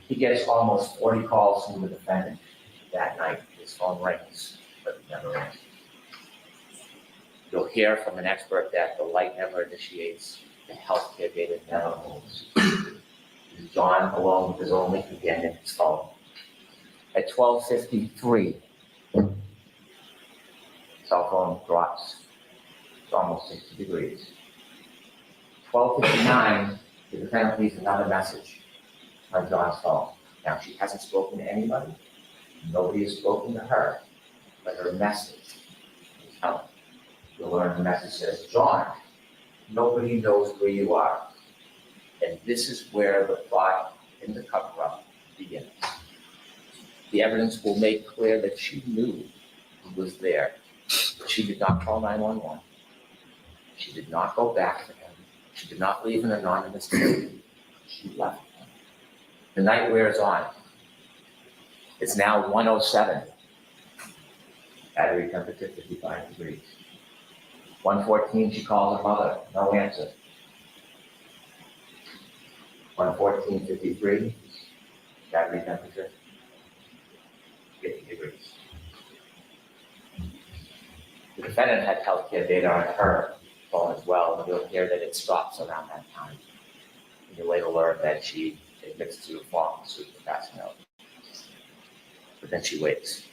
He gets almost 40 calls from the defendant that night. His phone rings, but it never rings. You'll hear from an expert that the light never initiates, the healthcare data never moves. John alone with his only companion, his phone. At 12:53, cell phone drops. It's almost 60 degrees. 12:59, the defendant leaves another message on John's phone. Now, she hasn't spoken to anybody. Nobody has spoken to her, but her message is telling. You'll learn the message says, John, nobody knows where you are. And this is where the plot in the cover-up begins. The evidence will make clear that she knew who was there. She did not call 911. She did not go back to him. She did not leave an anonymous tip. She left him. The night wears on. It's now 1:07. Battery temperature 55 degrees. 1:14, she calls her mother. No answer. 1:14:53. Battery temperature 50 degrees. The defendant had healthcare data on her phone as well, and you'll hear that it stops around that time. And you later learn that she admits to falling asleep and passing out. But then she wakes.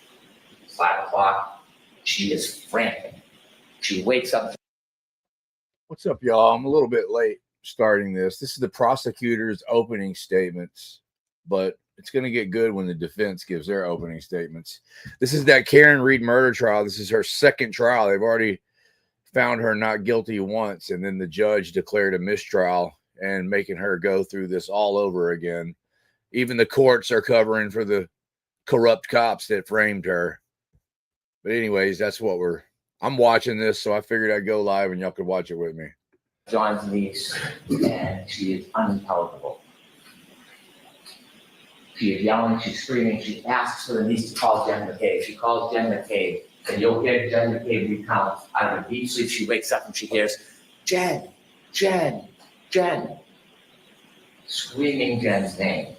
It's 5 o'clock. She is frantic. She wakes up. What's up, y'all? I'm a little bit late starting this. This is the prosecutor's opening statements, but it's going to get good when the defense gives their opening statements. This is that Karen Read murder trial. This is her second trial. They've already found her not guilty once, and then the judge declared a mistrial and making her go through this all over again. Even the courts are covering for the corrupt cops that framed her. But anyways, that's what I'm watching this, so I figured I'd go live and y'all could watch it with me. John's niece, and she is unintelligible. She is yelling, she's screaming, she asks for the niece to call Jen McCabe. She calls Jen McCabe, and you'll hear Jen McCabe recount out of a deep sleep. She wakes up and she hears, Jen, Jen, Jen, screaming Jen's name.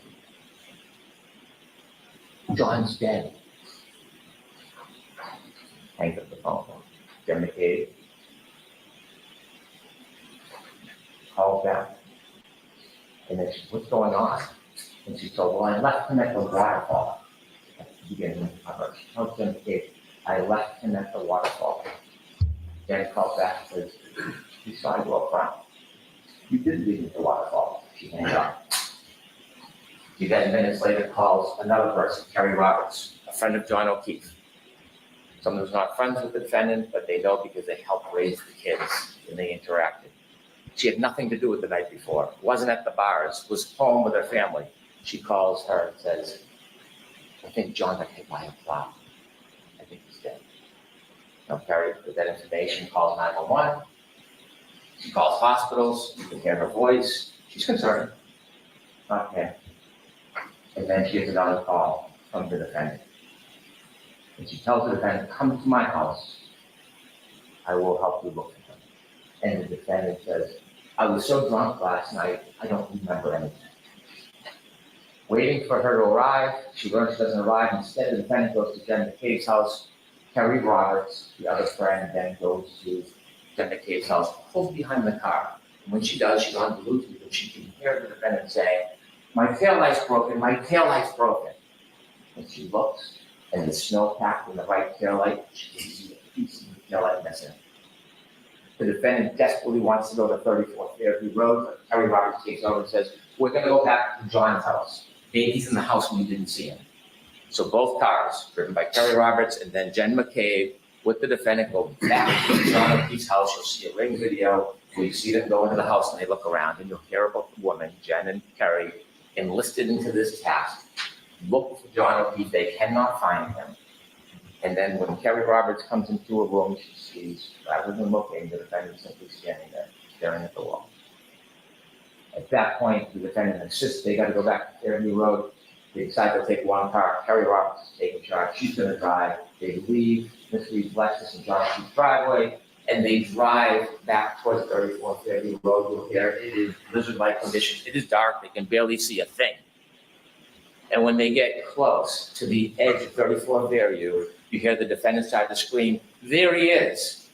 John's dead. Hangs up the phone. Jen McCabe calls back. And then she says, what's going on? And she told, well, I left him at the waterfall. At the beginning of her. She told Jen McCabe, I left him at the waterfall. Jen calls back and says, you saw you up front. You did leave him at the waterfall. She hangs up. She then minutes later calls another person, Kerry Roberts, a friend of John O'Keefe. Someone who's not friends with the defendant, but they know because they helped raise the kids and they interacted. She had nothing to do with the night before, wasn't at the bars, was home with her family. She calls her and says, I think John got hit by a plow. I think he's dead. Now, Kerry, with that information, calls 911. She calls hospitals. You can hear her voice. She's concerned. Okay. And then she gets another call from the defendant. And she tells the defendant, come to my house. I will help you look for him. And the defendant says, I was so drunk last night, I don't remember anything. Waiting for her to arrive, she learns she doesn't arrive. Instead, the defendant goes to Jen McCabe's house. Kerry Roberts, the other friend, then goes to Jen McCabe's house, pulls behind the car. And when she does, she's on Bluetooth, and she can hear the defendant saying, my taillight's broken, my taillight's broken. And she looks, and the snow packed in the right taillight, she can see a piece of the taillight missing. The defendant desperately wants to go to 34th Fairview Road, but Kerry Roberts takes over and says, we're going to go back to John's house. Maybe he's in the house when you didn't see him. So both cars, driven by Kerry Roberts and then Jen McCabe, with the defendant, go back to John O'Keefe's house. You'll see a ring video where you see them go into the house and they look around, and you'll hear about the woman, Jen and Kerry, enlisted into this task. Look for John O'Keefe. They cannot find him. And then when Kerry Roberts comes into a room, she sees, rather than looking, the defendant simply standing there, staring at the wall. At that point, the defendant insists they got to go back to Fairview Road. They decide to take one car. Kerry Roberts is taking charge. She's going to drive. They leave Miss Reed's Lexus and John O'Keefe's driveway, and they drive back towards 34th Fairview Road. You'll hear it is blizzard-like conditions. It is dark. They can barely see a thing. And when they get close to the edge of 34 Fairview, you hear the defendant start to scream, "There he is!"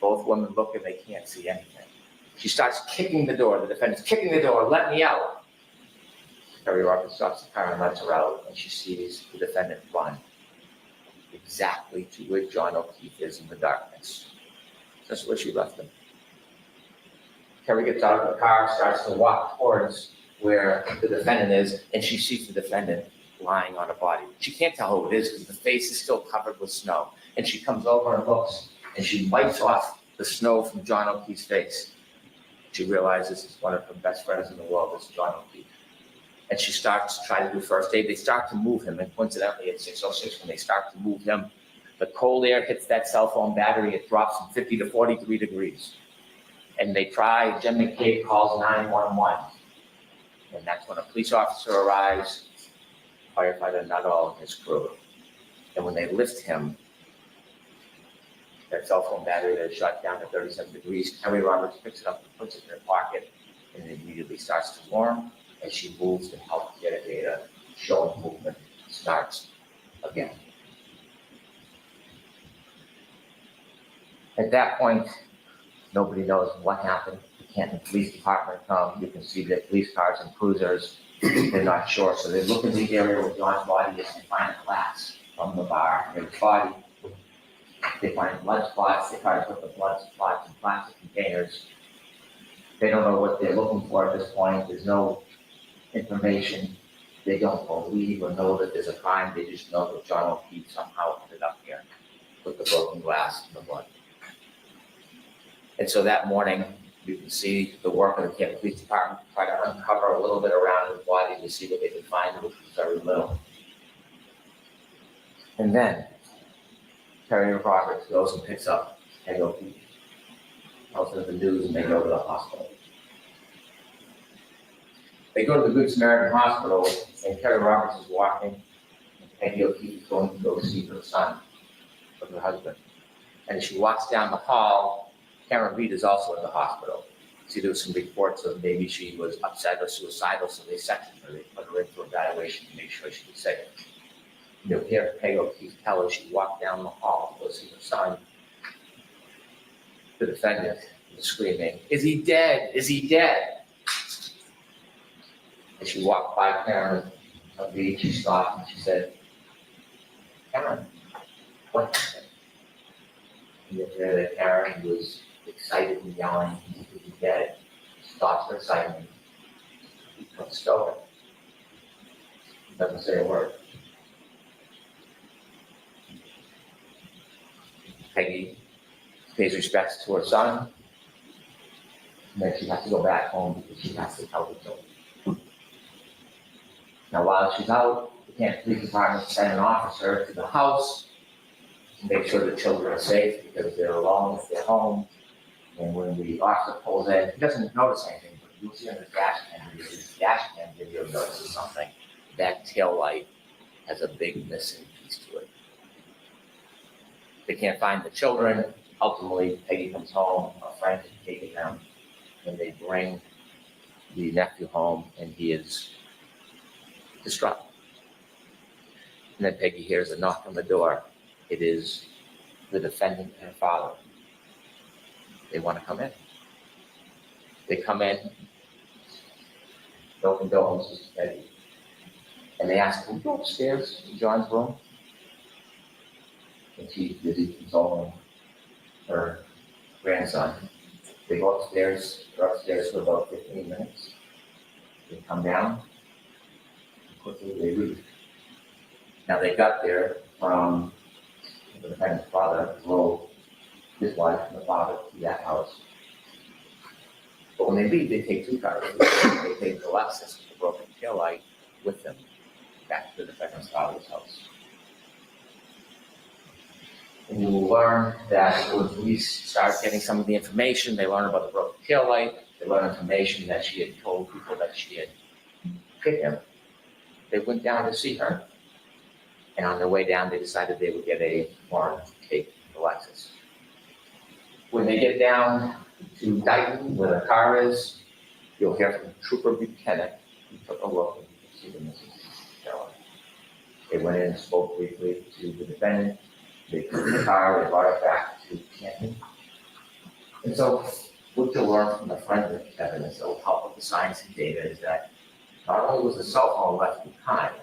Both women look and they can't see anything. She starts kicking the door. The defendant's kicking the door, "Let me out." Terry Roberts stops the car and lets her out, and she sees the defendant run exactly to where John O'Keefe is in the darkness. That's where she left him. Terry gets out of the car, starts to walk towards where the defendant is, and she sees the defendant lying on a body. She can't tell who it is because the face is still covered with snow. And she comes over and looks, and she wipes off the snow from John O'Keefe's face. She realizes it's one of her best friends in the world, is John O'Keefe. And she starts to try to do first aid. They start to move him, and coincidentally at 6:06, when they start to move him, the cold air hits that cell phone battery. It drops from 50 to 43 degrees. And they try, Jen McCabe calls 911. And that's when a police officer arrives, firefighter Nuttall and his crew. And when they lift him, that cell phone battery that is shut down to 37 degrees, Terry Roberts picks it up and puts it in her pocket, and it immediately starts to warm. As she moves to help get a data, showing movement starts again. At that point, nobody knows what happened. The Canton Police Department come. You can see the police cars and cruisers. They're not sure, so they look in the area where John's body is and find a glass from the bar in his body. They find blood spots. They try to put the blood spots in plastic containers. They don't know what they're looking for at this point. There's no information. They don't believe or know that there's a crime. They just know that John O'Keefe somehow ended up here with the broken glass and the blood. And so that morning, you can see the work of the Canton Police Department try to uncover a little bit around his body to see what they could find, which was very little. And then Terry Roberts goes and picks up Peggy O'Keefe, tells her the news, and they go to the hospital. They go to the Good Samaritan Hospital, and Terry Roberts is walking, and Peggy O'Keefe is going to go see her son, with her husband. And as she walks down the hall, Karen Reed is also in the hospital. See, there was some reports of maybe she was upset or suicidal, so they sectioned her. They put her in for evaluation to make sure she was safe. You'll hear Peggy O'Keefe tell her she walked down the hall to go see her son. The defendant was screaming, "Is he dead? Is he dead?" As she walked by Karen Reed, she stopped and she said, "Karen, what happened?" And you hear that Karen was excited and yelling, "Is he dead?" She stops her excitement. He puts stolen. Doesn't say a word. Peggy pays respects to her son, and then she has to go back home because she has to tell the children. Now, while she's out, the Canton Police Department sent an officer to the house to make sure the children are safe because they're alone if they're home. And when the officer pulls in, he doesn't notice anything, but you'll see on the dash cam video notices something. That tail light has a big missing piece to it. They can't find the children. Ultimately, Peggy comes home, a friend has taken them, and they bring the nephew home, and he is distraught. And then Peggy hears a knock on the door. It is the defendant and her father. They want to come in. They come in, no condolences to Peggy. And they ask, "Can we go upstairs to John's room?" And she's busy consoling her grandson. They go upstairs, they're upstairs for about 15 minutes. They come down, and quickly they leave. Now they got there from the defendant's father, drove his wife and the father to that house. But when they leave, they take two cars. They take the Lexus with the broken taillight with them back to the defendant's father's house. And you will learn that when police start getting some of the information, they learn about the broken taillight, they learn information that she had told people that she had hit him. They went down to see her. And on their way down, they decided they would get a warrant to take the Lexus. When they get down to Dighton, where the car is, you'll hear from Trooper Buchanan. He took a look and you can see the missing taillight. They went in and spoke briefly to the defendant. They took the car, they brought it back to Tampering. And so what you'll learn from the forensic evidence that will help with the science and data is that not only was the cell phone left behind,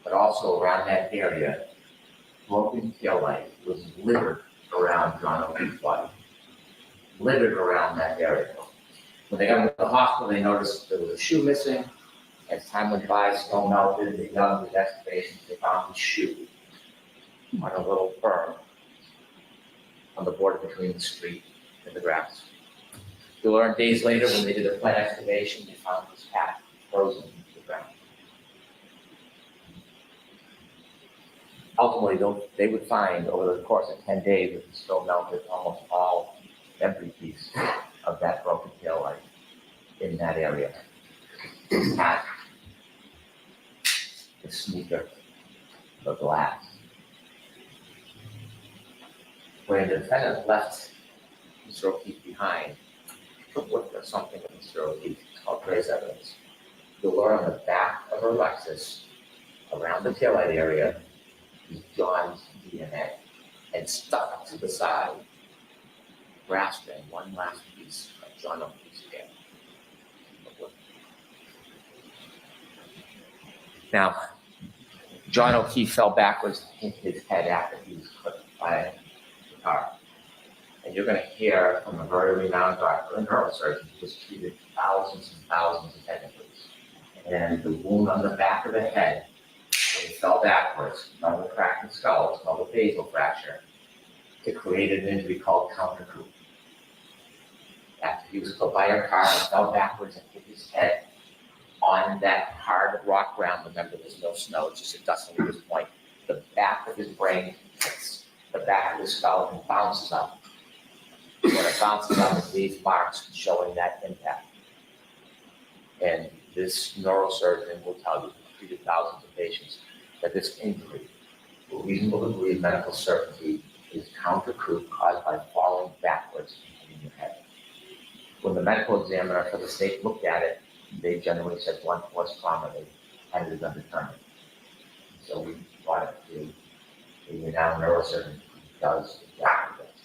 but also around that area, broken taillight was littered around John O'Keefe's body. Littered around that area. When they got into the hospital, they noticed there was a shoe missing. As time went by, snow melted, they dug the excavations, they found his shoe on a little berm on the border between the street and the grass. You'll learn days later when they did a plant excavation, they found his hat frozen into the ground. Ultimately, they would find over the course of 10 days that the snow melted almost every piece of that broken taillight in that area. His hat, the sneaker, the glass. When the defendant left Mr. O'Keefe behind, he took with her something of Mr. O'Keefe called trace evidence. You'll learn on the back of her Lexus, around the taillight area, is John's DNA, and stuck to the side, grasping one last piece of John O'Keefe's hair. Now, John O'Keefe fell backwards and hit his head after he was clipped by the car. And you're going to hear from a very renowned doctor and neurosurgeon who has treated thousands and thousands of head injuries. And the wound on the back of the head, when he fell backwards, from the cracked the skull, it's called a basal fracture, it created an injury called counter coup. After he was clipped by a car and fell backwards and hit his head on that hard rock ground, remember there's no snow, it's just a dust at this point, the back of his brain hits the back of his skull and bounces up. When it bounces up, it leaves marks showing that impact. And this neurosurgeon will tell you, he's treated thousands of patients, that this injury, to a reasonable degree of medical certainty, is counter coup caused by falling backwards and hitting your head. When the medical examiner for the state looked at it, they generally said blunt force trauma. They had it undetermined. So we brought it to a renowned neurosurgeon who does exactly this.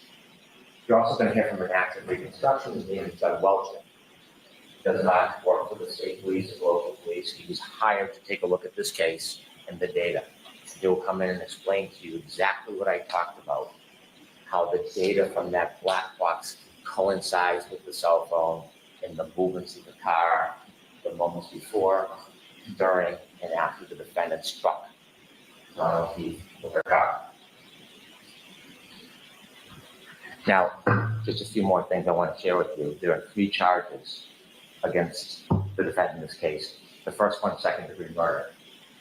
You're also going to hear from an active reconstruction. His name is Doug Welchman. He does not work for the state police or local police. He was hired to take a look at this case and the data. He will come in and explain to you exactly what I talked about, how the data from that black box coincides with the cell phone and the movements of the car, the moments before, during, and after the defendant struck John O'Keefe with her car. Now, just a few more things I want to share with you. There are 3 charges against the defendant in this case. The first one, second-degree murder.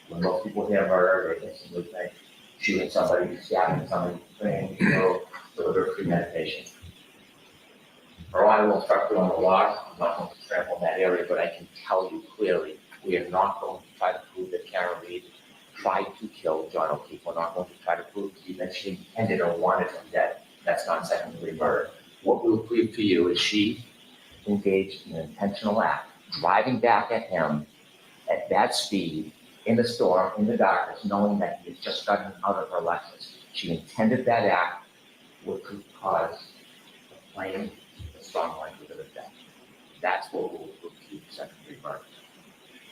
When most people hear murder, they instantly think shooting somebody, stabbing somebody, bringing deliberate premeditation. Or I will start doing the law. I'm not going to trample in that area, but I can tell you clearly, we are not going to try to prove that Karen Read tried to kill John O'Keefe. We're not going to try to prove to you that she intended or wanted him dead. That's not second-degree murder. What we'll prove to you is she engaged in an intentional act, driving back at him at that speed, in the storm, in the darkness, knowing that he had just gotten out of her Lexus. She intended that act, which could cause a plain, strong likelihood of death. That's what will prove to you second-degree murder.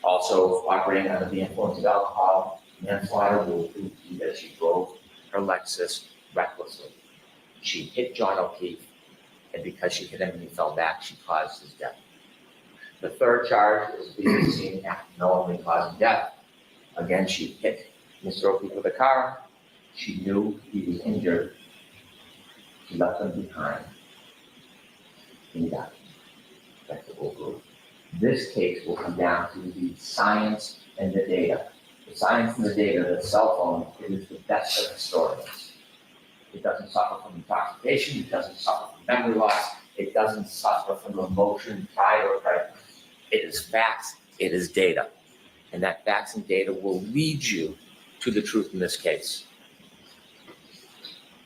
Also, operating under the influence of alcohol, manslaughter will prove to you that she drove her Lexus recklessly. She hit John O'Keefe, and because she hit him and he fell back, she caused his death. The third charge is being seen act knowingly causing death. Again, she hit Mr. O'Keefe with a car. She knew he was injured. She left him behind. He died. That's what we'll prove. This case will come down to the science and the data. The science and the data, the cell phone, it is the best of historians. It doesn't suffer from intoxication. It doesn't suffer from memory loss. It doesn't suffer from emotion, pride, or prejudice. It is facts. It is data. And that facts and data will lead you to the truth in this case.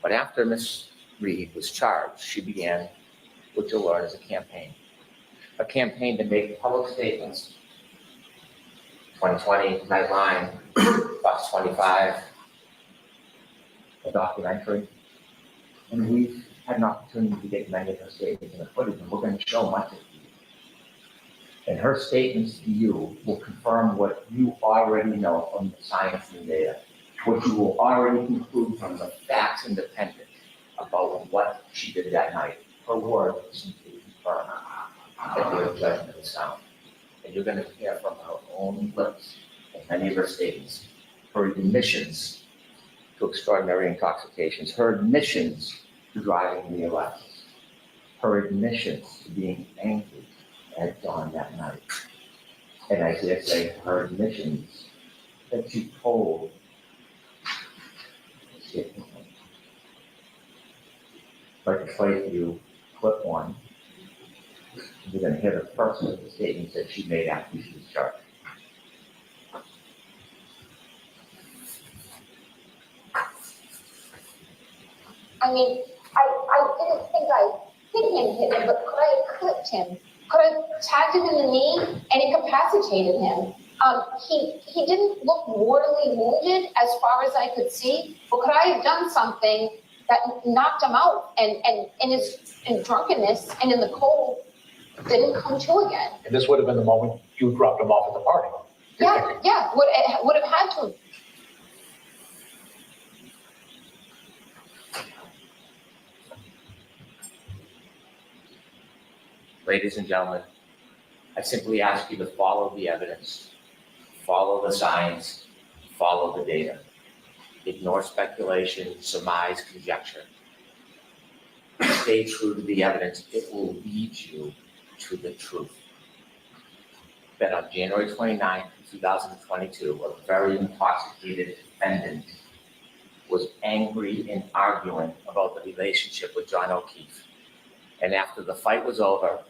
But after Ms. Read was charged, she began what you'll learn as a campaign to make public statements 2020 Nightline, Fox 25, a documentary. And we've had an opportunity to get many of her statements in the footage, and we're going to show much of it. And her statements to you will confirm what you already know from the science and data, what you will already conclude from the facts independent about what she did that night. Her word simply confirm that your judgment is sound. And you're going to hear from her own lips in many of her statements, her admissions to extraordinary intoxications, her admissions to driving the arrest, her admissions to being angry at dawn that night. And I dare say her admissions that she told. Like to play for you clip one. You're going to hear the first of the statements that she made after she was charged. I mean, I didn't think I hit him, but could I have clipped him? Could I have tagged him in the knee and incapacitated him? He didn't look mortally wounded as far as I could see, but could I have done something that knocked him out and in drunkenness and in the cold didn't come to again? And this would have been the moment you dropped him off at the party. Yeah, would have had to. Ladies and gentlemen, I simply ask you to follow the evidence, follow the science, follow the data. Ignore speculation, surmise, conjecture. Stay true to the evidence. It will lead you to the truth. That on January 29th, 2022, a very intoxicated defendant was angry and arguing about the relationship with John O'Keefe. And after the fight was over,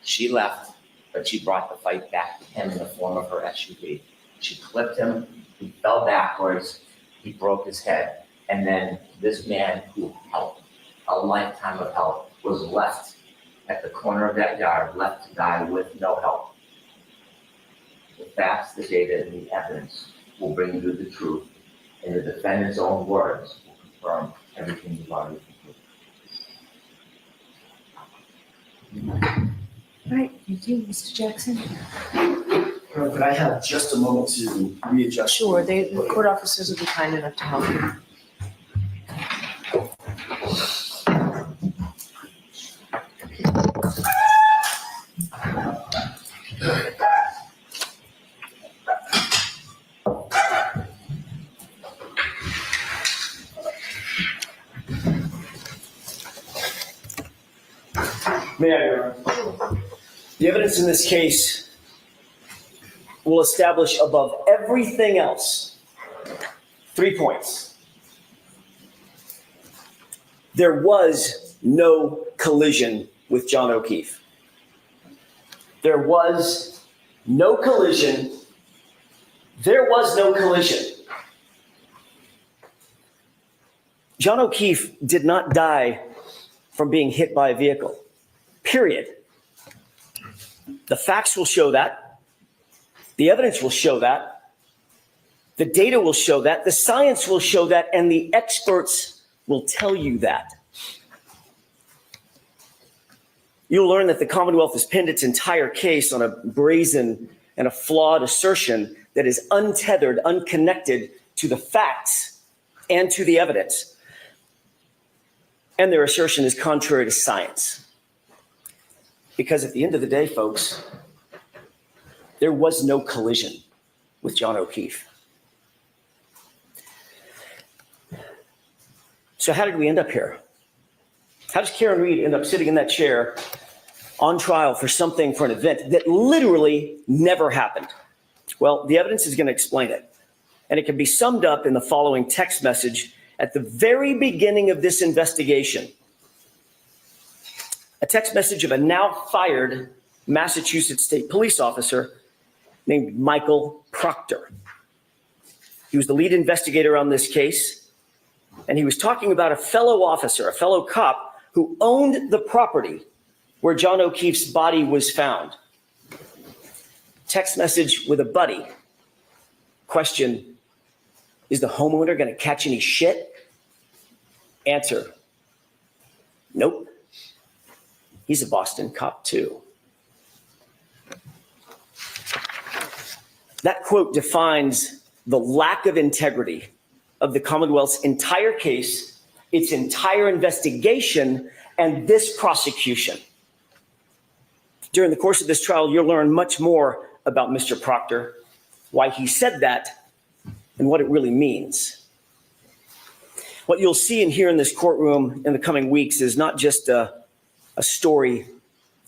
she left, but she brought the fight back to him in the form of her SUV. She clipped him, he fell backwards, he broke his head, and then this man who helped, a lifetime of help, was left at the corner of that yard, left to die with no help. The facts, the data, and the evidence will bring you the truth, and the defendant's own words will confirm everything you've already concluded. All right, thank you, Mr. Jackson. Could I have just a moment to readjust? Sure, the court officers will be kind enough to help you. May I, Your Honor? The evidence in this case will establish above everything else 3 points. There was no collision with John O'Keefe. There was no collision. There was no collision. John O'Keefe did not die from being hit by a vehicle, period. The facts will show that. The evidence will show that. The data will show that. The science will show that. And the experts will tell you that. You'll learn that the Commonwealth has pinned its entire case on a brazen and a flawed assertion that is untethered, unconnected to the facts and to the evidence. And their assertion is contrary to science. Because at the end of the day, folks, there was no collision with John O'Keefe. So how did we end up here? How does Karen Read end up sitting in that chair on trial for something, for an event that literally never happened? Well, the evidence is going to explain it. And it can be summed up in the following text message at the very beginning of this investigation. A text message of a now fired Massachusetts State Police officer named Michael Proctor. He was the lead investigator on this case, and he was talking about a fellow officer, a fellow cop who owned the property where John O'Keefe's body was found. Text message with a buddy question, is the homeowner going to catch any shit? Answer, nope. He's a Boston cop too. That quote defines the lack of integrity of the Commonwealth's entire case, its entire investigation, and this prosecution. During the course of this trial, you'll learn much more about Mr. Proctor, why he said that, and what it really means. What you'll see and hear in this courtroom in the coming weeks is not just a story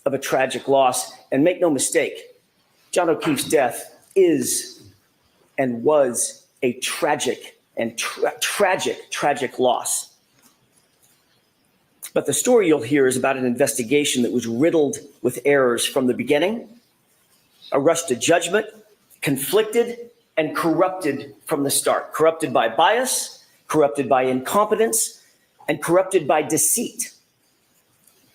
of a tragic loss. And make no mistake, John O'Keefe's death is and was a tragic and tragic loss. But the story you'll hear is about an investigation that was riddled with errors from the beginning, a rush to judgment, conflicted and corrupted from the start, corrupted by bias, corrupted by incompetence, and corrupted by deceit.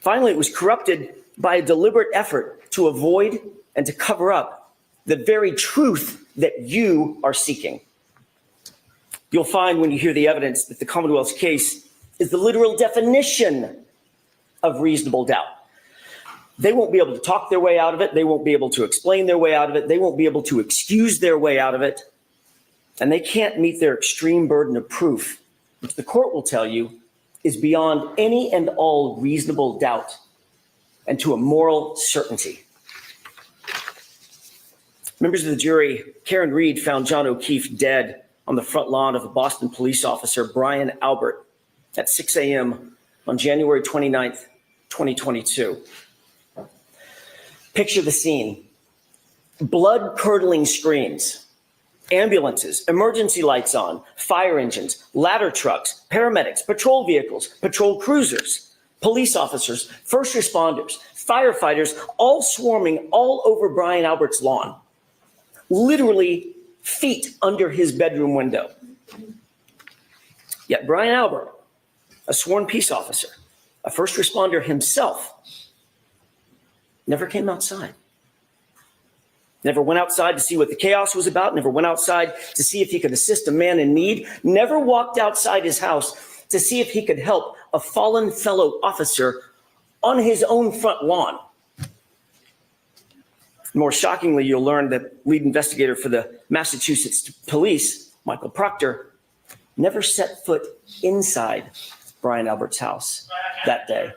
Finally, it was corrupted by a deliberate effort to avoid and to cover up the very truth that you are seeking. You'll find when you hear the evidence that the Commonwealth's case is the literal definition of reasonable doubt. They won't be able to talk their way out of it. They won't be able to explain their way out of it. They won't be able to excuse their way out of it. And they can't meet their extreme burden of proof, which the court will tell you is beyond any and all reasonable doubt and to a moral certainty. Members of the jury, Karen Reed found John O'Keefe dead on the front lawn of a Boston police officer, Brian Albert, at 6 a.m. on January 29th, 2022. Picture the scene. Blood-curdling screams, ambulances, emergency lights on, fire engines, ladder trucks, paramedics, patrol vehicles, patrol cruisers, police officers, first responders, firefighters, all swarming all over Brian Albert's lawn, literally feet under his bedroom window. Yet Brian Albert, a sworn peace officer, a first responder himself, never came outside. Never went outside to see what the chaos was about, never went outside to see if he could assist a man in need, never walked outside his house to see if he could help a fallen fellow officer on his own front lawn. More shockingly, you'll learn that lead investigator for the Massachusetts police, Michael Proctor, never set foot inside Brian Albert's house that day.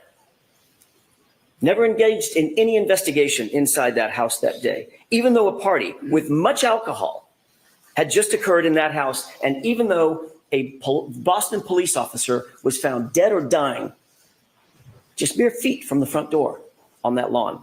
Never engaged in any investigation inside that house that day, even though a party with much alcohol had just occurred in that house, and even though a Boston police officer was found dead or dying just mere feet from the front door on that lawn.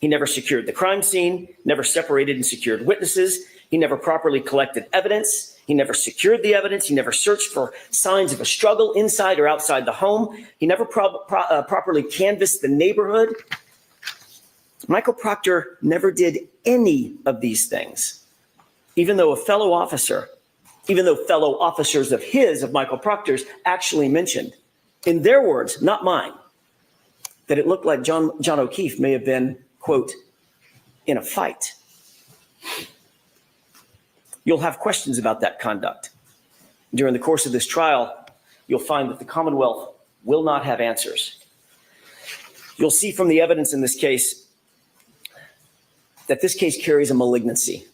He never secured the crime scene, never separated and secured witnesses. He never properly collected evidence. He never secured the evidence. He never searched for signs of a struggle inside or outside the home. He never properly canvassed the neighborhood. Michael Proctor never did any of these things, even though fellow officers of Michael Proctor's actually mentioned, in their words, not mine, that it looked like John O'Keefe may have been, quote, in a fight. You'll have questions about that conduct. During the course of this trial, you'll find that the Commonwealth will not have answers. You'll see from the evidence in this case that this case carries a malignancy,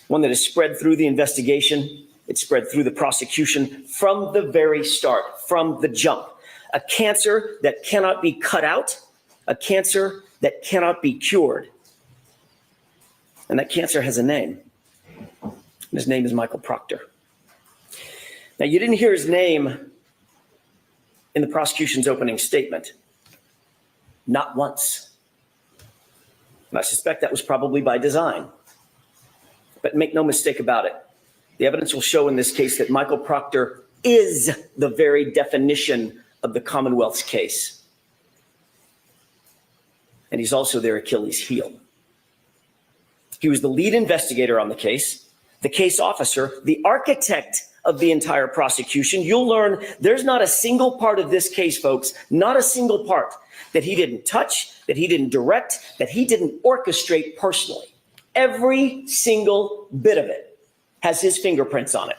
one that is spread through the investigation, it's spread through the prosecution from the very start, from the jump. A cancer that cannot be cut out, a cancer that cannot be cured. And that cancer has a name. And his name is Michael Proctor. Now, you didn't hear his name in the prosecution's opening statement. Not once. And I suspect that was probably by design. But make no mistake about it. The evidence will show in this case that Michael Proctor is the very definition of the Commonwealth's case. And he's also their Achilles heel. He was the lead investigator on the case officer, the architect of the entire prosecution. You'll learn there's not a single part of this case, folks, not a single part that he didn't touch, that he didn't direct, that he didn't orchestrate personally. Every single bit of it has his fingerprints on it.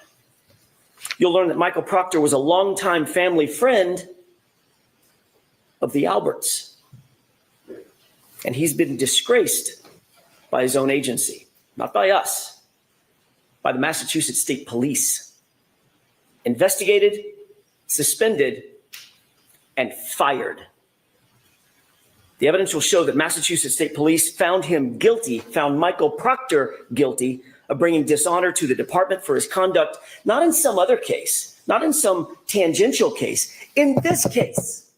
You'll learn that Michael Proctor was a longtime family friend of the Alberts. And he's been disgraced by his own agency, not by us, by the Massachusetts State Police. Investigated, suspended, and fired. The evidence will show that Massachusetts State Police found Michael Proctor guilty of bringing dishonor to the department for his conduct, not in some other case, not in some tangential case, in this case.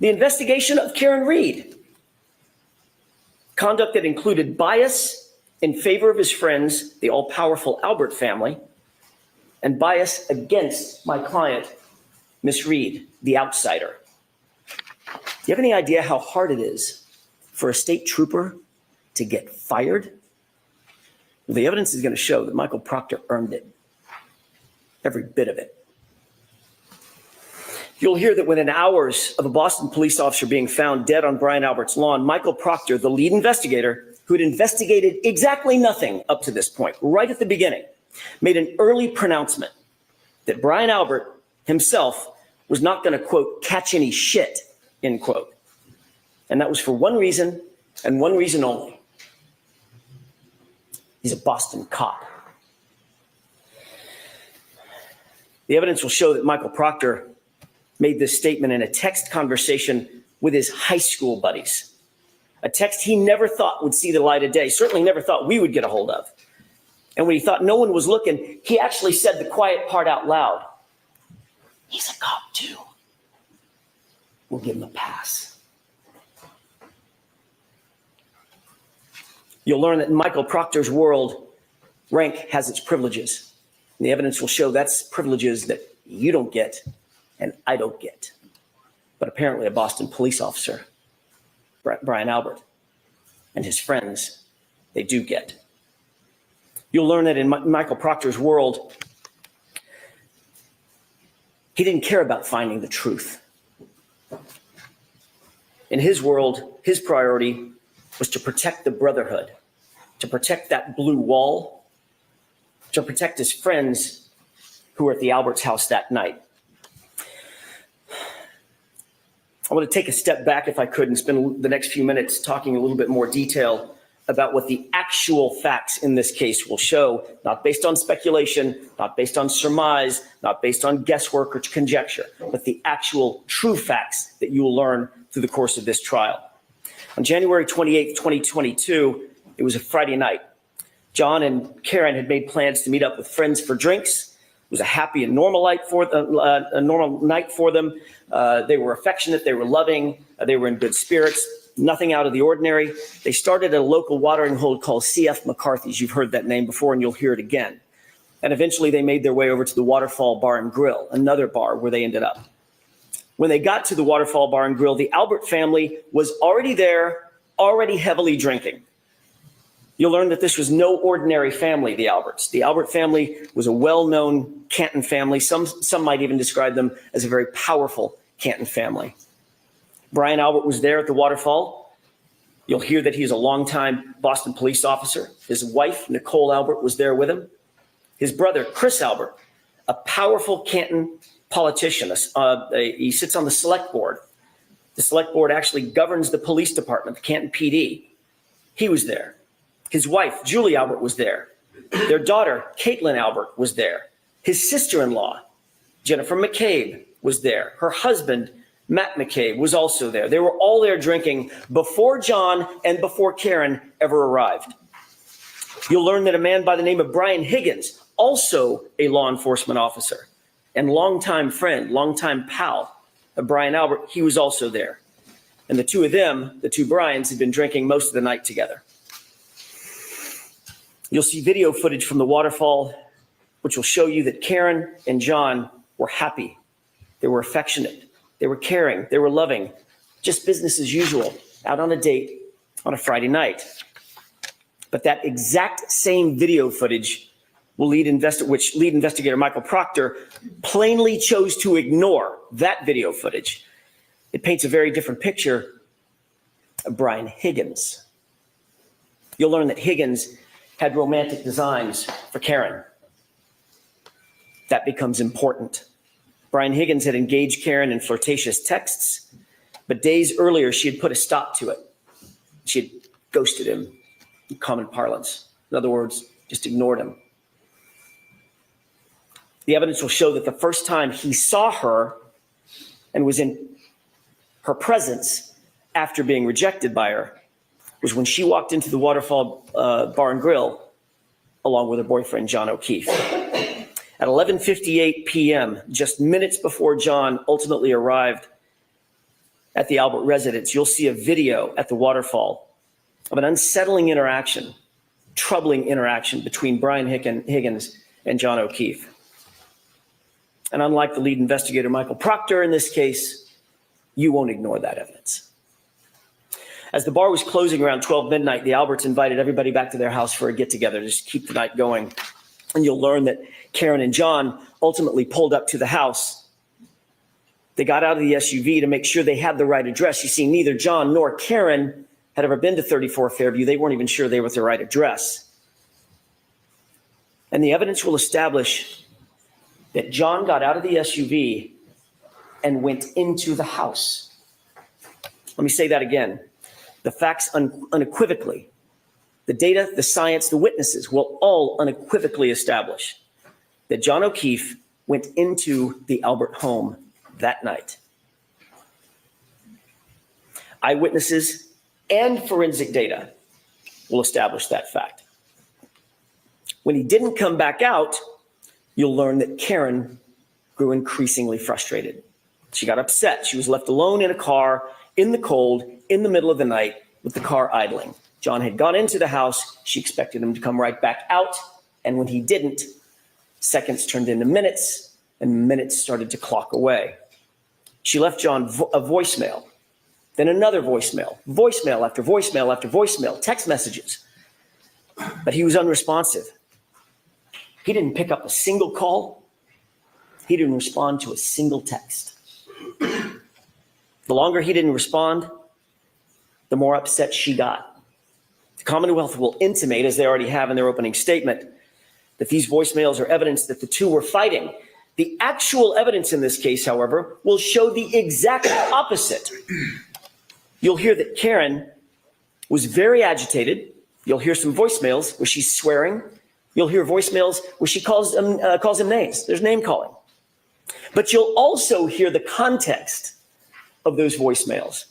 The investigation of Karen Read. Conduct that included bias in favor of his friends, the all-powerful Albert family, and bias against my client, Miss Read, the outsider. Do you have any idea how hard it is for a state trooper to get fired? Well, the evidence is going to show that Michael Proctor earned it. Every bit of it. You'll hear that within hours of a Boston police officer being found dead on Brian Albert's lawn, Michael Proctor, the lead investigator, who had investigated exactly nothing up to this point, right at the beginning, made an early pronouncement that Brian Albert himself was not going to, quote, catch any shit, end quote. And that was for one reason and one reason only. He's a Boston cop. The evidence will show that Michael Proctor made this statement in a text conversation with his high school buddies. A text he never thought would see the light of day, certainly never thought we would get a hold of. And when he thought no one was looking, he actually said the quiet part out loud. He's a cop too. We'll give him a pass. You'll learn that in Michael Proctor's world, rank has its privileges. And the evidence will show that's privileges that you don't get and I don't get. But apparently a Boston police officer, Brian Albert, and his friends, they do get. You'll learn that in Michael Proctor's world, he didn't care about finding the truth. In his world, his priority was to protect the brotherhood, to protect that blue wall, to protect his friends who were at the Alberts' house that night. I want to take a step back, if I could, and spend the next few minutes talking a little bit more detail about what the actual facts in this case will show, not based on speculation, not based on surmise, not based on guesswork or conjecture, but the actual true facts that you will learn through the course of this trial. On January 28th, 2022, it was a Friday night. John and Karen had made plans to meet up with friends for drinks. It was a happy and normal night for them. They were affectionate. They were loving. They were in good spirits. Nothing out of the ordinary. They started at a local watering hole called C.F. McCarthy's. You've heard that name before, and you'll hear it again. And eventually they made their way over to the Waterfall Bar and Grill, another bar where they ended up. When they got to the Waterfall Bar and Grill, the Albert family was already there, already heavily drinking. You'll learn that this was no ordinary family, the Alberts. The Albert family was a well-known Canton family. Some might even describe them as a very powerful Canton family. Brian Albert was there at the waterfall. You'll hear that he's a longtime Boston police officer. His wife, Nicole Albert, was there with him. His brother, Chris Albert, a powerful Canton politician. He sits on the select board. The select board actually governs the police department, the Canton PD. He was there. His wife, Julie Albert, was there. Their daughter, Caitlin Albert, was there. His sister-in-law, Jennifer McCabe, was there. Her husband, Matt McCabe, was also there. They were all there drinking before John and before Karen ever arrived. You'll learn that a man by the name of Brian Higgins, also a law enforcement officer and longtime friend, longtime pal of Brian Albert, he was also there. And the two of them, the two Bryans, had been drinking most of the night together. You'll see video footage from the waterfall, which will show you that Karen and John were happy. They were affectionate. They were caring. They were loving. Just business as usual, out on a date on a Friday night. But that exact same video footage which lead investigator Michael Proctor plainly chose to ignore that video footage. It paints a very different picture of Brian Higgins. You'll learn that Higgins had romantic designs for Karen. That becomes important. Brian Higgins had engaged Karen in flirtatious texts, but days earlier she had put a stop to it. She had ghosted him, in common parlance. In other words, just ignored him. The evidence will show that the first time he saw her and was in her presence after being rejected by her was when she walked into the Waterfall Bar and Grill along with her boyfriend, John O'Keefe. At 11:58 p.m., just minutes before John ultimately arrived at the Albert residence, you'll see a video at the Waterfall of an unsettling interaction, troubling interaction between Brian Higgins and John O'Keefe. And unlike the lead investigator, Michael Proctor, in this case, you won't ignore that evidence. As the bar was closing around 12 midnight, the Alberts invited everybody back to their house for a get-together to just keep the night going. And you'll learn that Karen and John ultimately pulled up to the house. They got out of the SUV to make sure they had the right address. You see, neither John nor Karen had ever been to 34 Fairview. They weren't even sure they were at the right address. And the evidence will establish that John got out of the SUV and went into the house. Let me say that again. The facts unequivocally, the data, the science, the witnesses will all unequivocally establish that John O'Keefe went into the Albert home that night. Eyewitnesses and forensic data will establish that fact. When he didn't come back out, you'll learn that Karen grew increasingly frustrated. She got upset. She was left alone in a car in the cold, in the middle of the night, with the car idling. John had gone into the house. She expected him to come right back out. And when he didn't, seconds turned into minutes, and minutes started to clock away. She left John a voicemail, then another voicemail, voicemail after voicemail after voicemail, text messages. But he was unresponsive. He didn't pick up a single call. He didn't respond to a single text. The longer he didn't respond, the more upset she got. The Commonwealth will intimate, as they already have in their opening statement, that these voicemails are evidence that the two were fighting. The actual evidence in this case, however, will show the exact opposite. You'll hear that Karen was very agitated. You'll hear some voicemails where she's swearing. You'll hear voicemails where she calls him names. There's name calling. But you'll also hear the context of those voicemails.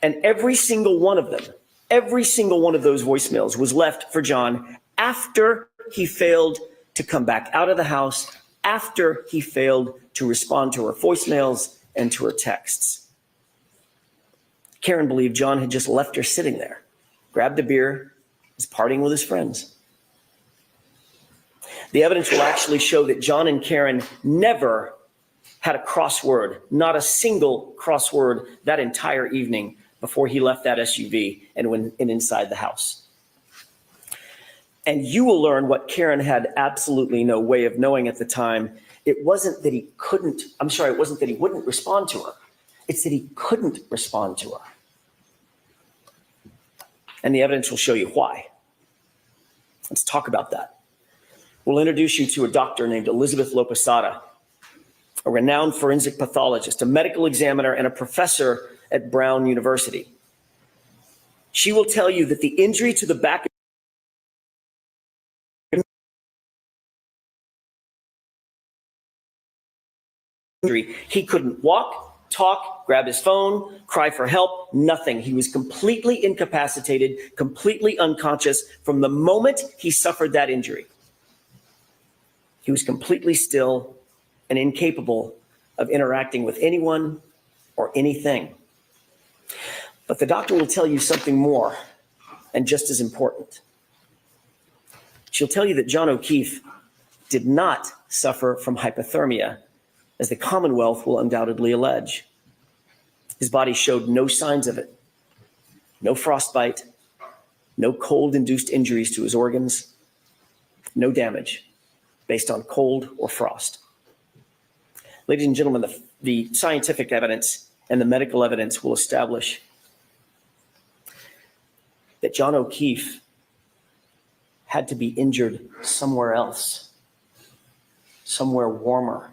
And every single one of those voicemails was left for John after he failed to come back out of the house, after he failed to respond to her voicemails and to her texts. Karen believed John had just left her sitting there, grabbed a beer, was partying with his friends. The evidence will actually show that John and Karen never had a crossword, not a single crossword that entire evening before he left that SUV and went inside the house. And you will learn what Karen had absolutely no way of knowing at the time. It wasn't that he wouldn't respond to her. It's that he couldn't respond to her. And the evidence will show you why. Let's talk about that. We'll introduce you to a doctor named Elizabeth Lopesada, a renowned forensic pathologist, a medical examiner, and a professor at Brown University. She will tell you that the injury to the back he couldn't walk, talk, grab his phone, cry for help, nothing. He was completely incapacitated, completely unconscious from the moment he suffered that injury. He was completely still and incapable of interacting with anyone or anything. But the doctor will tell you something more and just as important. She'll tell you that John O'Keefe did not suffer from hypothermia, as the Commonwealth will undoubtedly allege. His body showed no signs of it. No frostbite, no cold-induced injuries to his organs, no damage based on cold or frost. Ladies and gentlemen, the scientific evidence and the medical evidence will establish that John O'Keefe had to be injured somewhere else, somewhere warmer,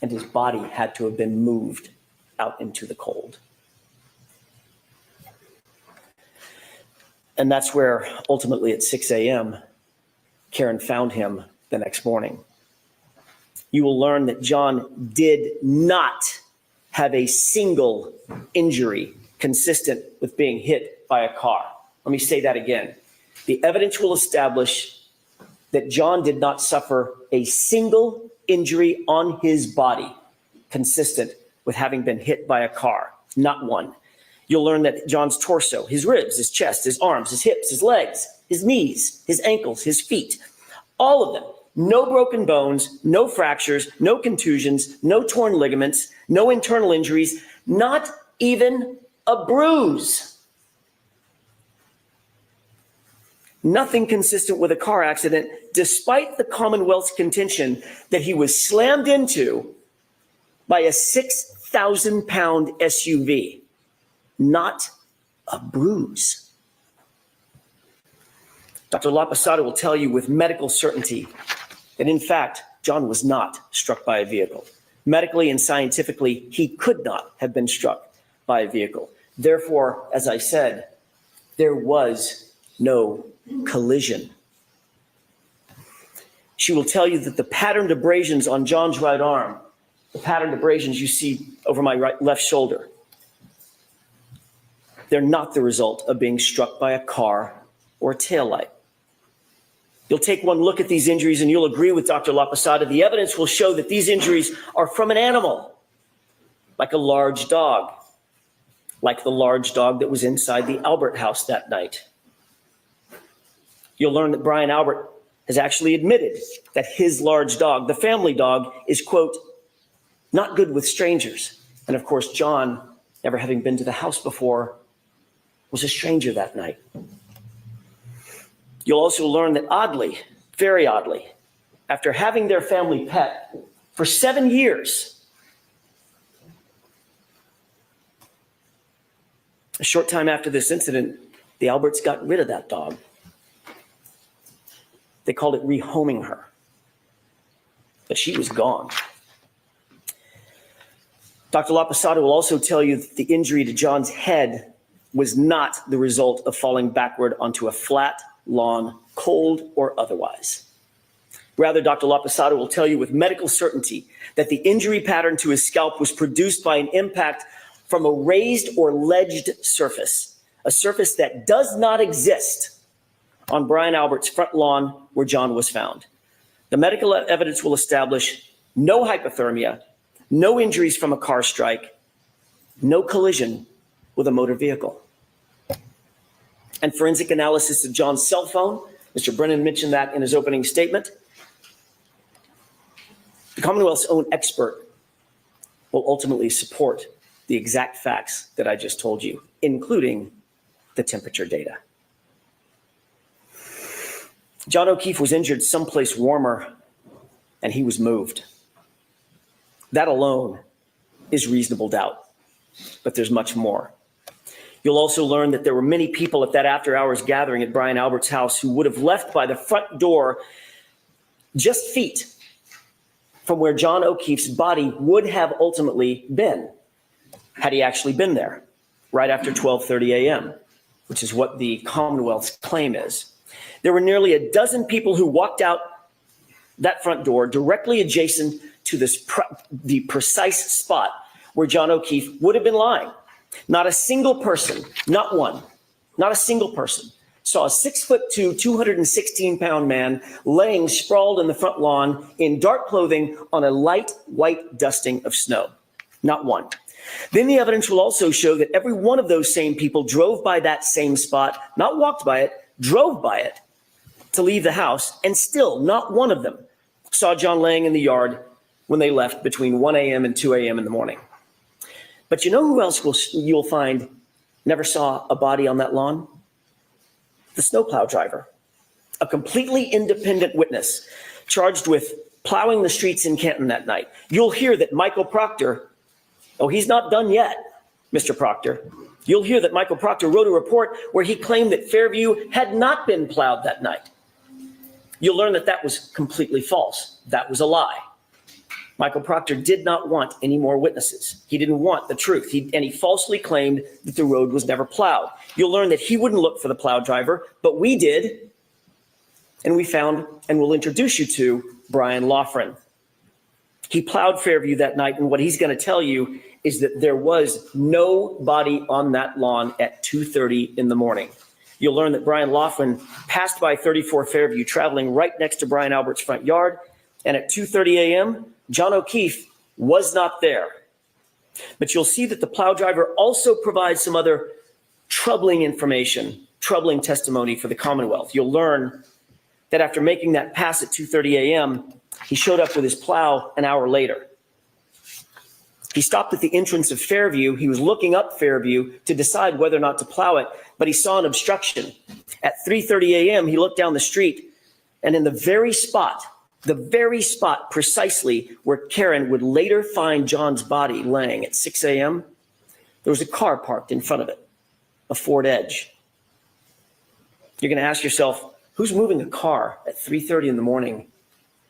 and his body had to have been moved out into the cold. And that's where ultimately at 6 a.m., Karen found him the next morning. You will learn that John did not have a single injury consistent with being hit by a car. Let me say that again. The evidence will establish that John did not suffer a single injury on his body consistent with having been hit by a car. Not one. You'll learn that John's torso, his ribs, his chest, his arms, his hips, his legs, his knees, his ankles, his feet, all of them, no broken bones, no fractures, no contusions, no torn ligaments, no internal injuries, not even a bruise. Nothing consistent with a car accident, despite the Commonwealth's contention that he was slammed into by a 6,000-pound SUV. Not a bruise. Dr. Laposada will tell you with medical certainty that, in fact, John was not struck by a vehicle. Medically and scientifically, he could not have been struck by a vehicle. Therefore, as I said, there was no collision. She will tell you that the patterned abrasions on John's right arm, the patterned abrasions you see over my left shoulder, they're not the result of being struck by a car or a taillight. You'll take one look at these injuries and you'll agree with Dr. Laposada. The evidence will show that these injuries are from an animal, like a large dog, like the large dog that was inside the Albert house that night. You'll learn that Brian Albert has actually admitted that his large dog, the family dog, is, quote, not good with strangers. And of course, John, never having been to the house before, was a stranger that night. You'll also learn that oddly, very oddly, after having their family pet for 7 years, a short time after this incident, the Alberts got rid of that dog. They called it rehoming her, but she was gone. Dr. Laposada will also tell you that the injury to John's head was not the result of falling backward onto a flat lawn, cold or otherwise. Rather, Dr. Laposada will tell you with medical certainty that the injury pattern to his scalp was produced by an impact from a raised or ledged surface, a surface that does not exist on Brian Albert's front lawn where John was found. The medical evidence will establish no hypothermia, no injuries from a car strike, no collision with a motor vehicle. And forensic analysis of John's cell phone, Mr. Brennan mentioned that in his opening statement. The Commonwealth's own expert will ultimately support the exact facts that I just told you, including the temperature data. John O'Keefe was injured someplace warmer, and he was moved. That alone is reasonable doubt, but there's much more. You'll also learn that there were many people at that after-hours gathering at Brian Albert's house who would have left by the front door just feet from where John O'Keefe's body would have ultimately been, had he actually been there, right after 12:30 a.m., which is what the Commonwealth's claim is. There were nearly a dozen people who walked out that front door directly adjacent to the precise spot where John O'Keefe would have been lying. Not a single person, not one, not a single person saw a 6'2", 216-pound man laying sprawled in the front lawn in dark clothing on a light white dusting of snow. Not one. Then the evidence will also show that every one of those same people drove by that same spot, not walked by it, drove by it to leave the house, and still not one of them saw John laying in the yard when they left between 1 a.m. and 2 a.m. in the morning. But you know who else you'll find never saw a body on that lawn? The snowplow driver, a completely independent witness charged with plowing the streets in Canton that night. You'll hear that Michael Proctor, oh, he's not done yet. Mr. Proctor, you'll hear that Michael Proctor wrote a report where he claimed that Fairview had not been plowed that night. You'll learn that that was completely false. That was a lie. Michael Proctor did not want any more witnesses. He didn't want the truth. And he falsely claimed that the road was never plowed. You'll learn that he wouldn't look for the plow driver, but we did. And we found, and we'll introduce you to, Brian Loughran. He plowed Fairview that night, and what he's going to tell you is that there was no body on that lawn at 2:30 in the morning. You'll learn that Brian Loughran passed by 34 Fairview, traveling right next to Brian Albert's front yard, and at 2:30 a.m., John O'Keefe was not there. But you'll see that the plow driver also provides some other troubling information, troubling testimony for the Commonwealth. You'll learn that after making that pass at 2:30 a.m., he showed up with his plow an hour later. He stopped at the entrance of Fairview. He was looking up Fairview to decide whether or not to plow it, but he saw an obstruction. At 3:30 a.m., he looked down the street, and in the very spot precisely where Karen would later find John's body laying at 6 a.m., there was a car parked in front of it, a Ford Edge. You're going to ask yourself, who's moving a car at 3:30 in the morning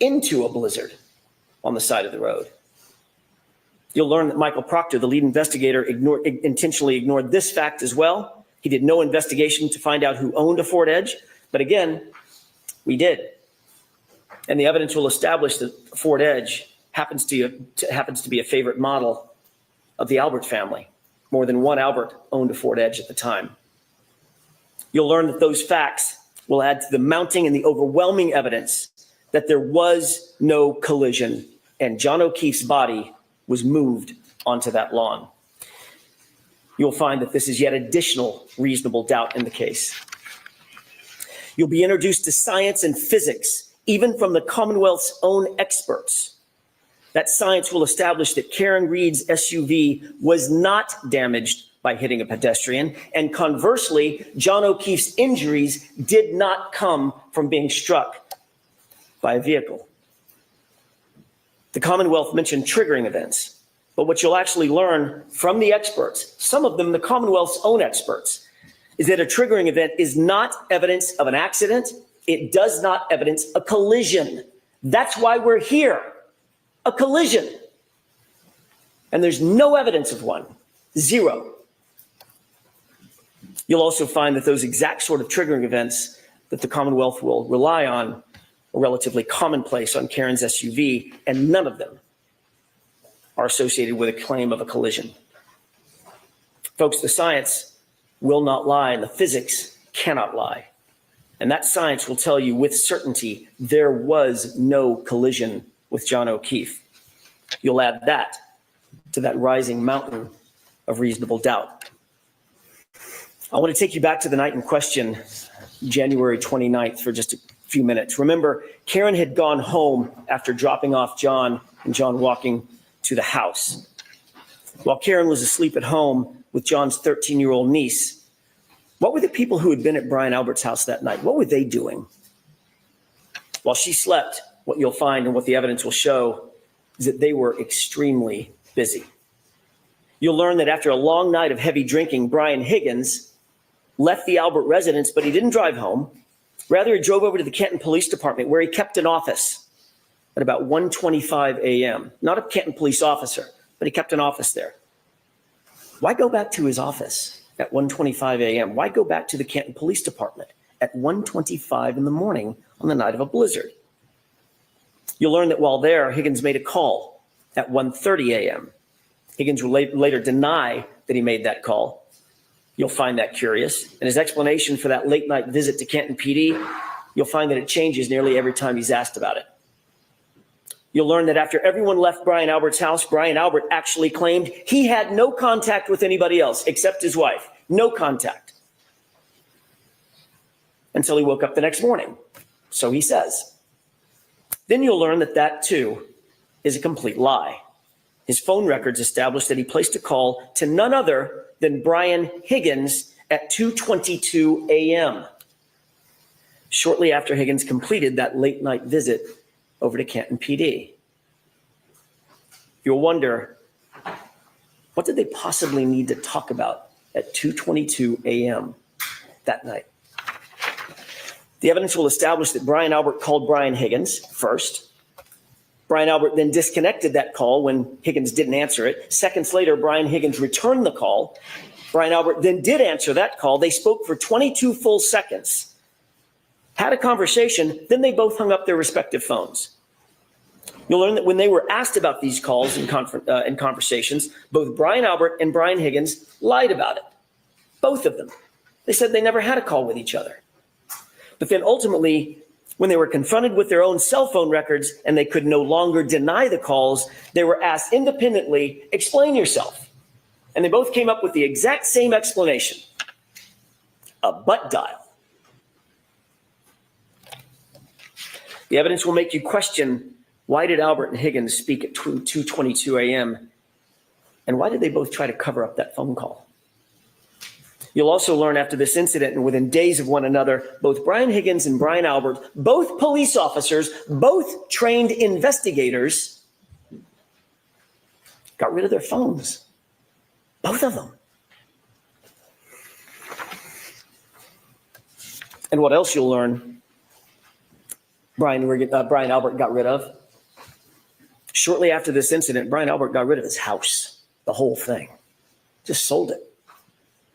into a blizzard on the side of the road? You'll learn that Michael Proctor, the lead investigator, intentionally ignored this fact as well. He did no investigation to find out who owned a Ford Edge, but again, we did. And the evidence will establish that Ford Edge happens to be a favorite model of the Albert family. More than one Albert owned a Ford Edge at the time. You'll learn that those facts will add to the mounting and the overwhelming evidence that there was no collision and John O'Keefe's body was moved onto that lawn. You'll find that this is yet additional reasonable doubt in the case. You'll be introduced to science and physics, even from the Commonwealth's own experts. That science will establish that Karen Read's SUV was not damaged by hitting a pedestrian, and conversely, John O'Keefe's injuries did not come from being struck by a vehicle. The Commonwealth mentioned triggering events, but what you'll actually learn from the experts, some of them the Commonwealth's own experts, is that a triggering event is not evidence of an accident. It does not evidence a collision. That's why we're here, a collision. And there's no evidence of one, zero. You'll also find that those exact sort of triggering events that the Commonwealth will rely on are relatively commonplace on Karen's SUV, and none of them are associated with a claim of a collision. Folks, the science will not lie and the physics cannot lie. And that science will tell you with certainty there was no collision with John O'Keefe. You'll add that to that rising mountain of reasonable doubt. I want to take you back to the night in question, January 29th, for just a few minutes. Remember, Karen had gone home after dropping off John and John walking to the house. While Karen was asleep at home with John's 13-year-old niece, what were the people who had been at Brian Albert's house that night? What were they doing? While she slept, what you'll find and what the evidence will show is that they were extremely busy. You'll learn that after a long night of heavy drinking, Brian Higgins left the Albert residence, but he didn't drive home. Rather, he drove over to the Canton Police Department, where he kept an office at about 1:25 a.m. Not a Canton police officer, but he kept an office there. Why go back to his office at 1:25 a.m.? Why go back to the Canton Police Department at 1:25 in the morning on the night of a blizzard? You'll learn that while there, Higgins made a call at 1:30 a.m. Higgins will later deny that he made that call. You'll find that curious. And his explanation for that late night visit to Canton PD, you'll find that it changes nearly every time he's asked about it. You'll learn that after everyone left Brian Albert's house, Brian Albert actually claimed he had no contact with anybody else except his wife. No contact. Until he woke up the next morning. So he says. Then you'll learn that that too is a complete lie. His phone records establish that he placed a call to none other than Brian Higgins at 2:22 a.m. shortly after Higgins completed that late night visit over to Canton PD. You'll wonder, What did they possibly need to talk about at 2:22 a.m. that night? The evidence will establish that Brian Albert called Brian Higgins first. Brian Albert then disconnected that call when Higgins didn't answer it. Seconds later, Brian Higgins returned the call. Brian Albert then did answer that call. They spoke for 22 full seconds, had a conversation, then they both hung up their respective phones. You'll learn that when they were asked about these calls and conversations, both Brian Albert and Brian Higgins lied about it. Both of them. They said they never had a call with each other. But then ultimately, when they were confronted with their own cell phone records and they could no longer deny the calls, they were asked independently, explain yourself. And they both came up with the exact same explanation: a butt dial. The evidence will make you question, why did Albert and Higgins speak at 2:22 a.m.? And why did they both try to cover up that phone call? You'll also learn after this incident, and within days of one another, both Brian Higgins and Brian Albert, both police officers, both trained investigators, got rid of their phones. Both of them. And what else you'll learn Brian Albert got rid of? Shortly after this incident, Brian Albert got rid of his house, the whole thing, just sold it.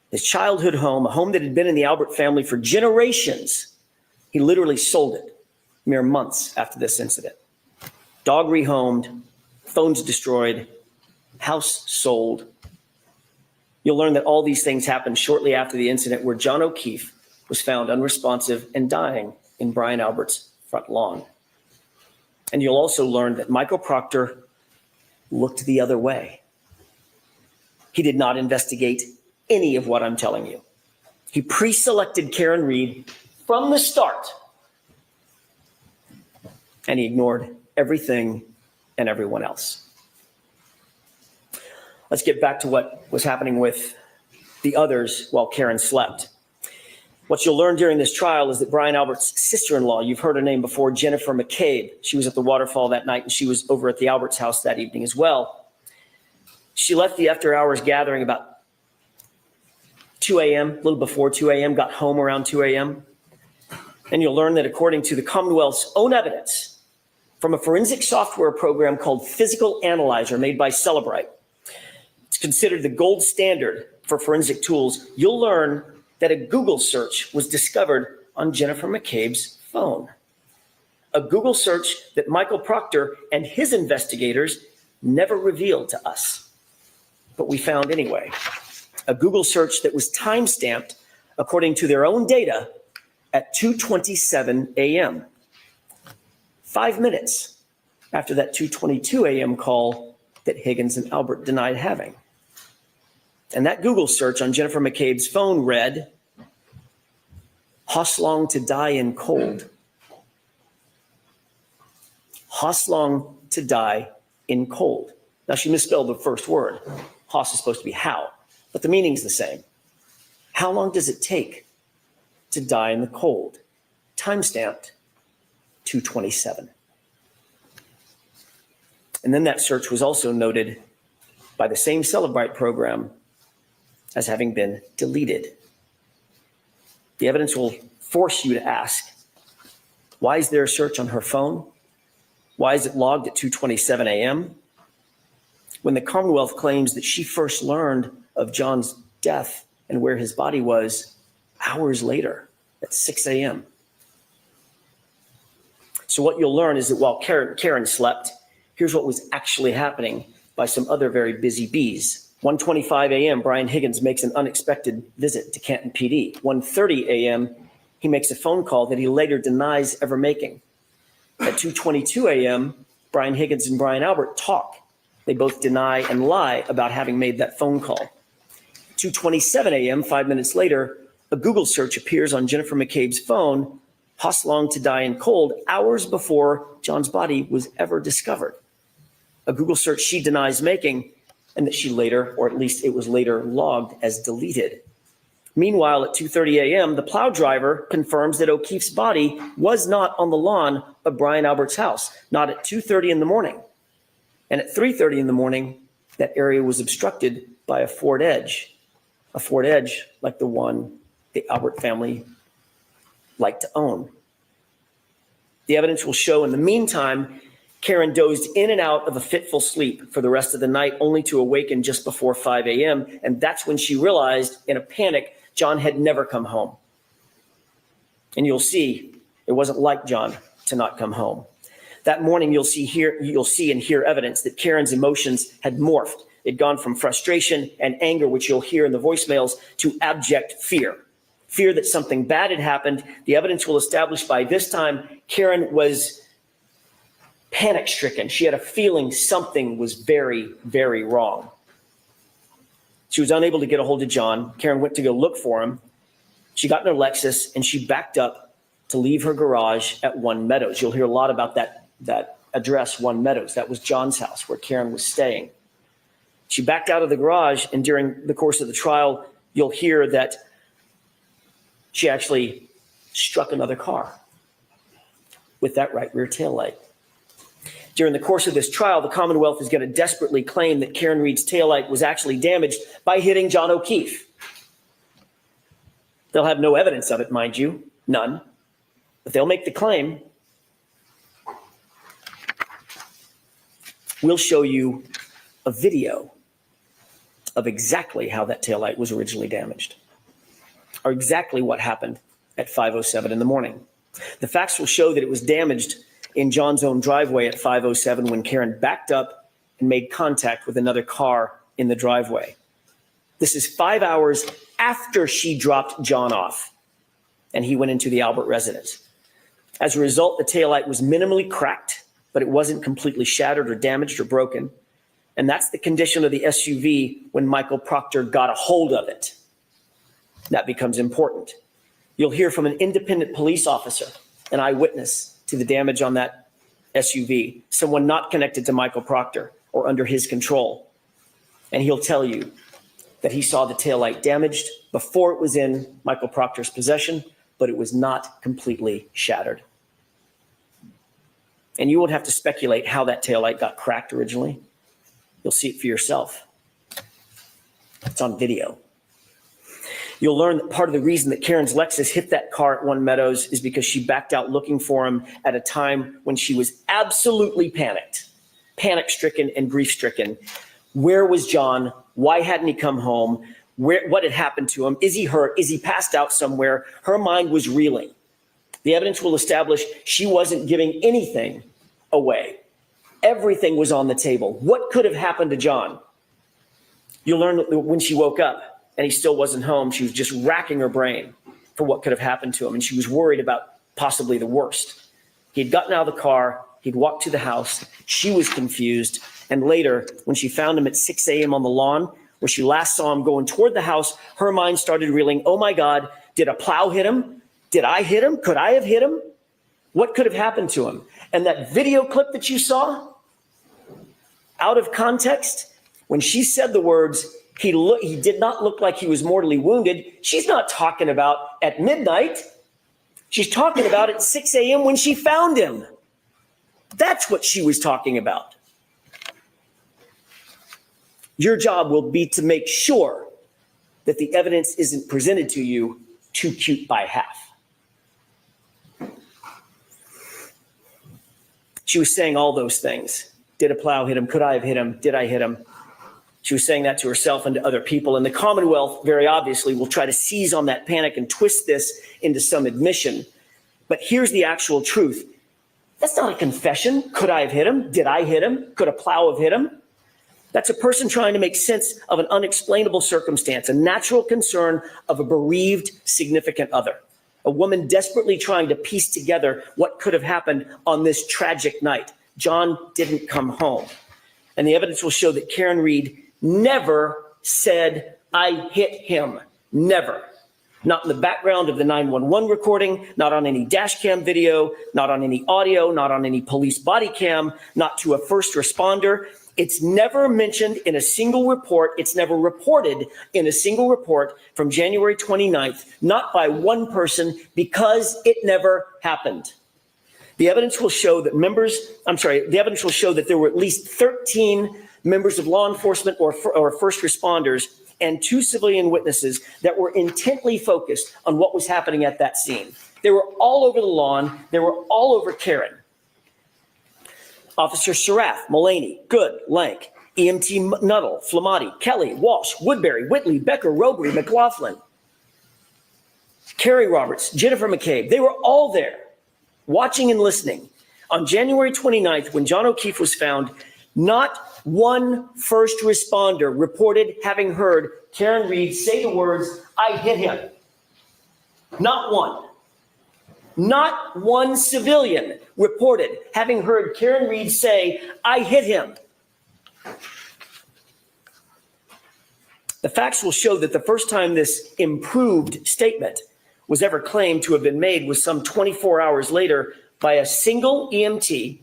His childhood home, a home that had been in the Albert family for generations, he literally sold it mere months after this incident. Dog rehomed, phones destroyed, house sold. You'll learn that all these things happened shortly after the incident where John O'Keefe was found unresponsive and dying in Brian Albert's front lawn. And you'll also learn that Michael Proctor looked the other way. He did not investigate any of what I'm telling you. He pre-selected Karen Read from the start, and he ignored everything and everyone else. Let's get back to what was happening with the others while Karen slept. What you'll learn during this trial is that Brian Albert's sister-in-law, you've heard her name before, Jennifer McCabe, she was at the waterfall that night, and she was over at the Alberts' house that evening as well. She left the after-hours gathering about 2 a.m., a little before 2 a.m., got home around 2 a.m. And you'll learn that according to the Commonwealth's own evidence from a forensic software program called Physical Analyzer made by Cellebrite, it's considered the gold standard for forensic tools. You'll learn that a Google search was discovered on Jennifer McCabe's phone. A Google search that Michael Proctor and his investigators never revealed to us, but we found anyway. A Google search that was timestamped, according to their own data, at 2:27 a.m. 5 minutes after that 2:22 a.m. call that Higgins and Albert denied having. And that Google search on Jennifer McCabe's phone read, "Hoslong to die in cold." Hoslong to die in cold. Now, she misspelled the first word. Hos is supposed to be how, but the meaning's the same. How long does it take to die in the cold? Timestamped 2:27. And then that search was also noted by the same Cellebrite program as having been deleted. The evidence will force you to ask, why is there a search on her phone? Why is it logged at 2:27 a.m.? When the Commonwealth claims that she first learned of John's death and where his body was hours later at 6 a.m. So what you'll learn is that while Karen slept, here's what was actually happening by some other very busy bees. 1:25 a.m., Brian Higgins makes an unexpected visit to Canton PD. 1:30 a.m., he makes a phone call that he later denies ever making. At 2:22 a.m., Brian Higgins and Brian Albert talk. They both deny and lie about having made that phone call. 2:27 a.m., 5 minutes later, a Google search appears on Jennifer McCabe's phone, Hoslong to die in cold, hours before John's body was ever discovered. A Google search she denies making, and that she later, or at least it was later logged as deleted. Meanwhile, at 2:30 a.m., the plow driver confirms that O'Keefe's body was not on the lawn of Brian Albert's house, not at 2:30 in the morning. And at 3:30 in the morning, that area was obstructed by a Ford Edge like the one the Albert family liked to own. The evidence will show in the meantime, Karen dozed in and out of a fitful sleep for the rest of the night, only to awaken just before 5 a.m. And that's when she realized in a panic, John had never come home. And you'll see, it wasn't like John to not come home. That morning, you'll see and hear evidence that Karen's emotions had morphed. It'd gone from frustration and anger, which you'll hear in the voicemails, to abject fear. Fear that something bad had happened. The evidence will establish by this time, Karen was panic-stricken. She had a feeling something was very, very wrong. She was unable to get a hold of John. Karen went to go look for him. She got in her Lexus and she backed up to leave her garage at One Meadows. You'll hear a lot about that address, One Meadows. That was John's house where Karen was staying. She backed out of the garage, and during the course of the trial, you'll hear that she actually struck another car with that right rear taillight. During the course of this trial, the Commonwealth is going to desperately claim that Karen Read's taillight was actually damaged by hitting John O'Keefe. They'll have no evidence of it, mind you, none, but they'll make the claim. We'll show you a video of exactly how that taillight was originally damaged, or exactly what happened at 5:07 in the morning. The facts will show that it was damaged in John's own driveway at 5:07 when Karen backed up and made contact with another car in the driveway. This is 5 hours after she dropped John off and he went into the Albert residence. As a result, the taillight was minimally cracked, but it wasn't completely shattered or damaged or broken. And that's the condition of the SUV when Michael Proctor got a hold of it. That becomes important. You'll hear from an independent police officer, an eyewitness to the damage on that SUV, someone not connected to Michael Proctor or under his control. And he'll tell you that he saw the taillight damaged before it was in Michael Proctor's possession, but it was not completely shattered. And you won't have to speculate how that taillight got cracked originally. You'll see it for yourself. It's on video. You'll learn that part of the reason that Karen's Lexus hit that car at One Meadows is because she backed out looking for him at a time when she was absolutely panic-stricken and grief-stricken. Where was John? Why hadn't he come home? What had happened to him? Is he hurt? Is he passed out somewhere? Her mind was reeling. The evidence will establish she wasn't giving anything away. Everything was on the table. What could have happened to John? You'll learn that when she woke up and he still wasn't home, she was just racking her brain for what could have happened to him. And she was worried about possibly the worst. He had gotten out of the car. He'd walked to the house. She was confused. And later, when she found him at 6 a.m. on the lawn, where she last saw him going toward the house, her mind started reeling, oh my God, did a plow hit him? Did I hit him? Could I have hit him? What could have happened to him? And that video clip that you saw, out of context, when she said the words, he did not look like he was mortally wounded, she's not talking about at midnight. She's talking about at 6 a.m. when she found him. That's what she was talking about. Your job will be to make sure that the evidence isn't presented to you too cute by half. She was saying all those things. Did a plow hit him? Could I have hit him? Did I hit him? She was saying that to herself and to other people. And the Commonwealth, very obviously, will try to seize on that panic and twist this into some admission. But here's the actual truth. That's not a confession. Could I have hit him? Did I hit him? Could a plow have hit him? That's a person trying to make sense of an unexplainable circumstance, a natural concern of a bereaved significant other, a woman desperately trying to piece together what could have happened on this tragic night. John didn't come home. And the evidence will show that Karen Read never said, I hit him. Never. Not in the background of the 911 recording, not on any dash cam video, not on any audio, not on any police body cam, not to a first responder. It's never mentioned in a single report. It's never reported in a single report from January 29th, not by one person, because it never happened. The evidence will show that there were at least 13 members of law enforcement or first responders, and 2 civilian witnesses that were intently focused on what was happening at that scene. They were all over the lawn. They were all over Karen. Officer Sarath, Mullaney, Good, Lank, EMT Nuttall, Flamati, Kelly, Walsh, Woodbury, Whitley, Becker, Robery, McLaughlin, Carrie Roberts, Jennifer McCabe. They were all there watching and listening. On January 29th, when John O'Keefe was found, not one first responder reported having heard Karen Read say the words, "I hit him." Not one. Not one civilian reported having heard Karen Read say, "I hit him." The facts will show that the first time this improved statement was ever claimed to have been made was some 24 hours later by a single EMT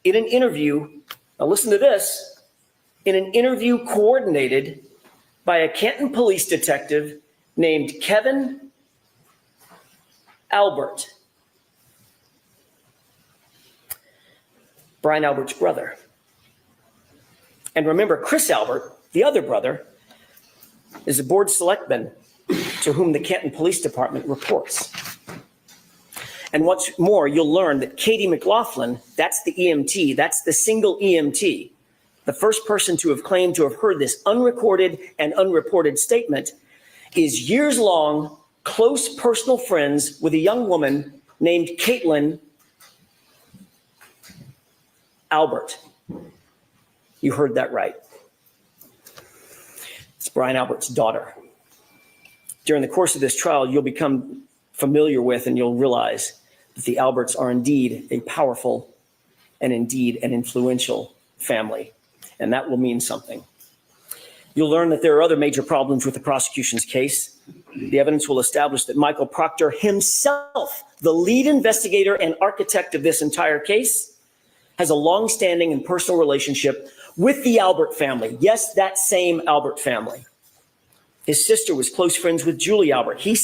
in an interview. Now listen to this. In an interview coordinated by a Canton police detective named Kevin Albert, Brian Albert's brother. And remember, Chris Albert, the other brother, is a board selectman to whom the Canton Police Department reports. And what's more, you'll learn that Katie McLaughlin, that's the EMT, that's the single EMT, the first person to have claimed to have heard this unrecorded and unreported statement, is years long close personal friends with a young woman named Caitlin Albert. You heard that right. It's Brian Albert's daughter. During the course of this trial, you'll become familiar with and you'll realize that the Alberts are indeed a powerful and indeed an influential family. And that will mean something. You'll learn that there are other major problems with the prosecution's case. The evidence will establish that Michael Proctor himself, the lead investigator and architect of this entire case, has a long-standing and personal relationship with the Albert family. Yes, that same Albert family. His sister was close friends with Julie Albert. He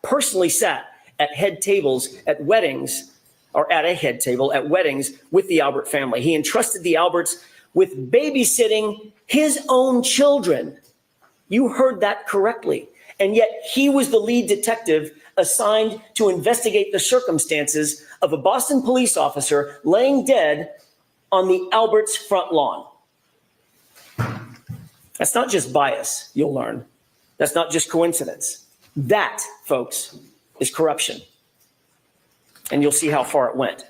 personally sat at head tables at weddings, or at a head table at weddings with the Albert family. He entrusted the Alberts with babysitting his own children. You heard that correctly. And yet he was the lead detective assigned to investigate the circumstances of a Boston police officer laying dead on the Alberts' front lawn. That's not just bias, you'll learn. That's not just coincidence. That, folks, is corruption. And you'll see how far it went.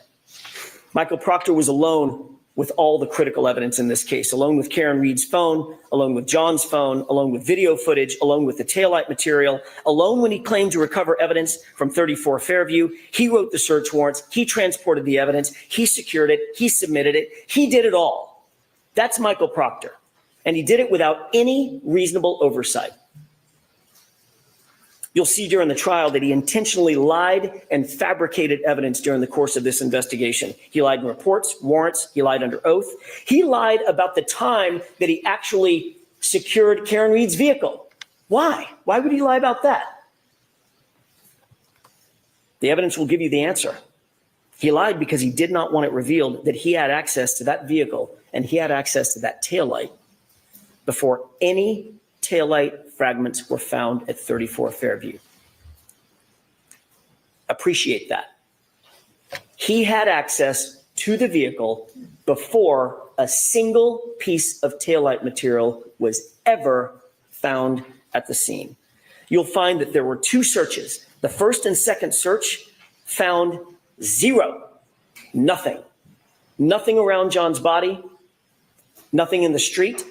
Michael Proctor was alone with all the critical evidence in this case, alone with Karen Read's phone, alone with John's phone, alone with video footage, alone with the taillight material, alone when he claimed to recover evidence from 34 Fairview. He wrote the search warrants. He transported the evidence. He secured it. He submitted it. He did it all. That's Michael Proctor. And he did it without any reasonable oversight. You'll see during the trial that he intentionally lied and fabricated evidence during the course of this investigation. He lied in reports, warrants, he lied under oath. He lied about the time that he actually secured Karen Read's vehicle. Why? Why would he lie about that? The evidence will give you the answer. He lied because he did not want it revealed that he had access to that vehicle and he had access to that taillight before any taillight fragments were found at 34 Fairview. Appreciate that. He had access to the vehicle before a single piece of taillight material was ever found at the scene. You'll find that there were 2 searches. The first and second search found 0, nothing. Nothing around John's body, nothing in the street,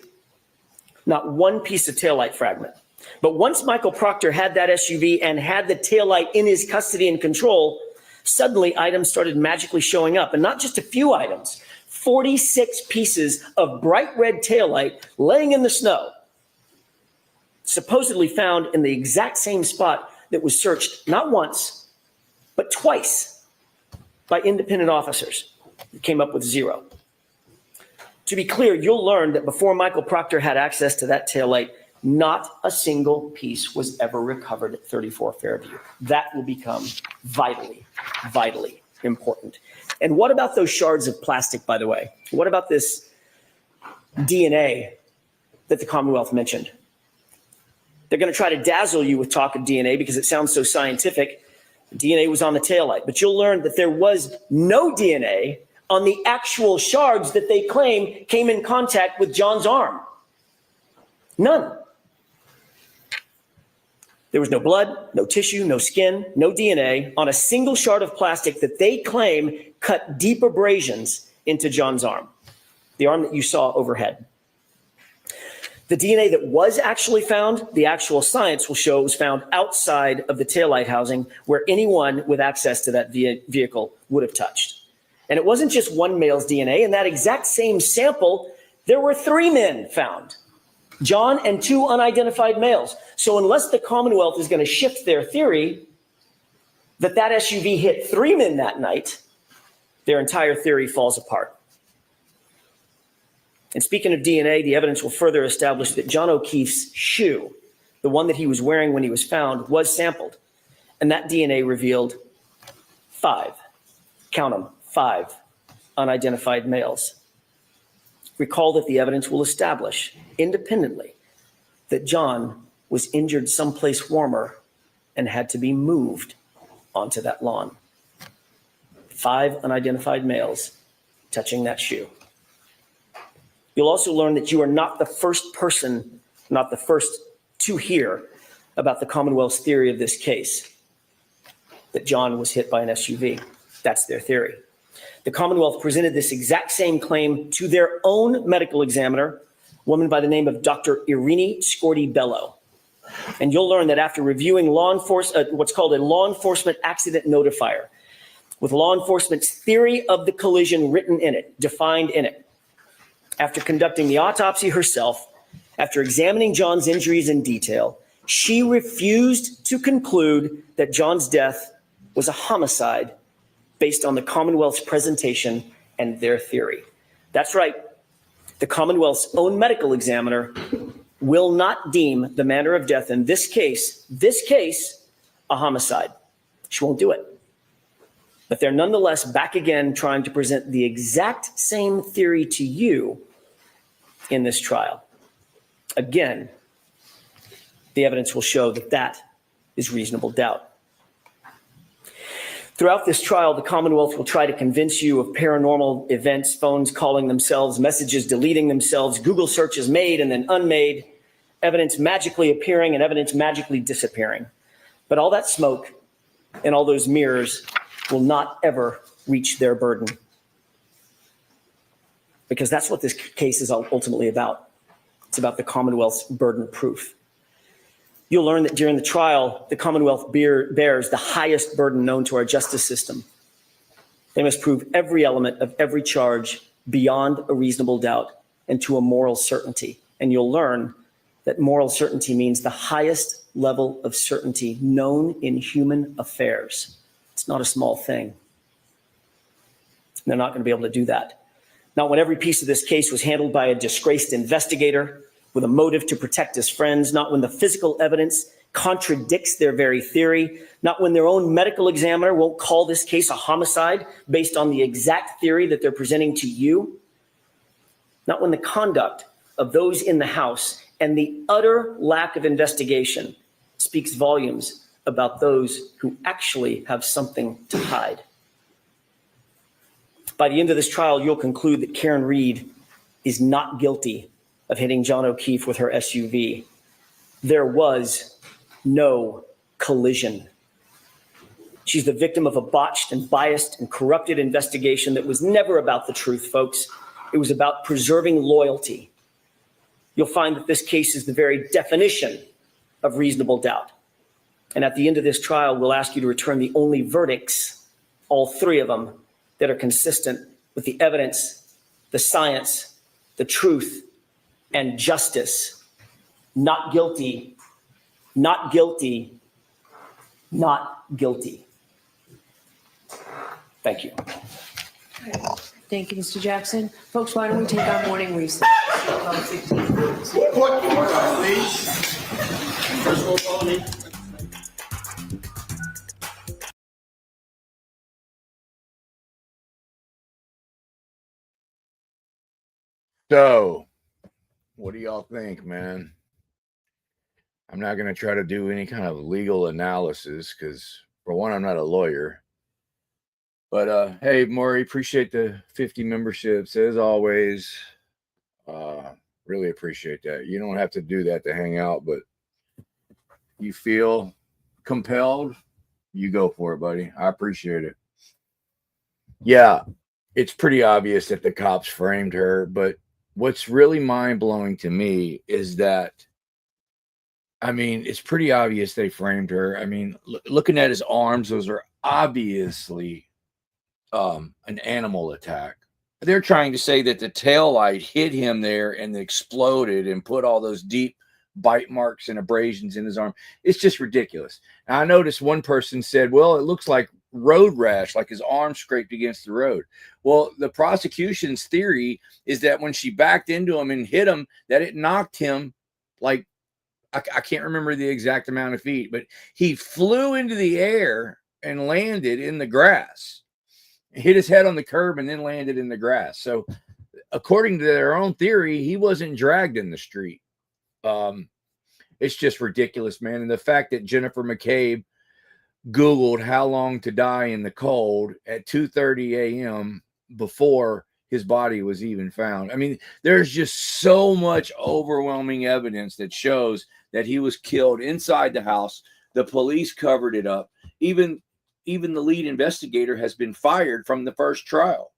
not one piece of taillight fragment. But once Michael Proctor had that SUV and had the taillight in his custody and control, suddenly items started magically showing up. And not just a few items, 46 pieces of bright red taillight laying in the snow, supposedly found in the exact same spot that was searched not once, but twice by independent officers. It came up with 0. To be clear, you'll learn that before Michael Proctor had access to that taillight, not a single piece was ever recovered at 34 Fairview. That will become vitally, vitally important. And what about those shards of plastic, by the way? What about this DNA that the Commonwealth mentioned. They're going to try to dazzle you with talk of DNA because it sounds so scientific. DNA was on the taillight, but you'll learn that there was no DNA on the actual shards that they claim came in contact with John's arm. None. There was no blood, no tissue, no skin, no DNA on a single shard of plastic that they claim cut deep abrasions into John's arm, the arm that you saw overhead. The DNA that was actually found, the actual science will show, was found outside of the taillight housing where anyone with access to that vehicle would have touched. And it wasn't just one male's DNA. In that exact same sample, there were 3 men found, John and 2 unidentified males. So unless the Commonwealth is going to shift their theory that that SUV hit 3 men that night, their entire theory falls apart. And speaking of DNA, the evidence will further establish that John O'Keefe's shoe, the one that he was wearing when he was found, was sampled. And that DNA revealed 5, count them, 5 unidentified males. Recall that the evidence will establish independently that John was injured someplace warmer and had to be moved onto that lawn. 5 unidentified males touching that shoe. You'll also learn that you are not the first person, not the first to hear about the Commonwealth's theory of this case, that John was hit by an SUV. That's their theory. The Commonwealth presented this exact same claim to their own medical examiner, a woman by the name of Dr. Irini Scorti-Bello. And you'll learn that after reviewing what's called a law enforcement accident notifier, with law enforcement's theory of the collision written in it, defined in it, after conducting the autopsy herself, after examining John's injuries in detail, she refused to conclude that John's death was a homicide based on the Commonwealth's presentation and their theory. That's right. The Commonwealth's own medical examiner will not deem the manner of death in this case, a homicide. She won't do it. But they're nonetheless back again trying to present the exact same theory to you in this trial. Again, the evidence will show that that is reasonable doubt. Throughout this trial, the Commonwealth will try to convince you of paranormal events, phones calling themselves, messages deleting themselves, Google searches made and then unmade, evidence magically appearing and evidence magically disappearing. But all that smoke and all those mirrors will not ever reach their burden. Because that's what this case is ultimately about. It's about the Commonwealth's burden proof. You'll learn that during the trial, the Commonwealth bears the highest burden known to our justice system. They must prove every element of every charge beyond a reasonable doubt and to a moral certainty. And you'll learn that moral certainty means the highest level of certainty known in human affairs. It's not a small thing. They're not going to be able to do that. Not when every piece of this case was handled by a disgraced investigator with a motive to protect his friends, not when the physical evidence contradicts their very theory, not when their own medical examiner won't call this case a homicide based on the exact theory that they're presenting to you, not when the conduct of those in the House and the utter lack of investigation speaks volumes about those who actually have something to hide. By the end of this trial, you'll conclude that Karen Read is not guilty of hitting John O'Keefe with her SUV. There was no collision. She's the victim of a botched and biased and corrupted investigation that was never about the truth, folks. It was about preserving loyalty. You'll find that this case is the very definition of reasonable doubt. And at the end of this trial, we'll ask you to return the only verdicts, all 3 of them, that are consistent with the evidence, the science, the truth, and justice. Not guilty, not guilty, not guilty. Thank you. Thank you, Mr. Jackson. Folks, why don't we take our morning recess? So What do y'all think, man? I'm not going to try to do any kind of legal analysis because, for one, I'm not a lawyer. But hey, Maury, appreciate the 50 memberships as always. Really appreciate that. You don't have to do that to hang out, but you feel compelled, you go for it, buddy. I appreciate it. Yeah, it's pretty obvious that the cops framed her, but what's really mind-blowing to me is that, I mean, it's pretty obvious they framed her. I mean, looking at his arms, those are obviously an animal attack. They're trying to say that the tail light hit him there and exploded and put all those deep bite marks and abrasions in his arm. It's just ridiculous. And I noticed one person said, well, it looks like road rash, like his arm scraped against the road. Well, the prosecution's theory is that when she backed into him and hit him, that it knocked him like, I can't remember the exact amount of feet, but he flew into the air and landed in the grass, hit his head on the curb and then landed in the grass. So according to their own theory, he wasn't dragged in the street. It's just ridiculous, man. And the fact that Jennifer McCabe Googled how long to die in the cold at 2:30 a.m. before his body was even found. I mean, there's just so much overwhelming evidence that shows that he was killed inside the house. The police covered it up. Even the lead investigator has been fired from the first trial.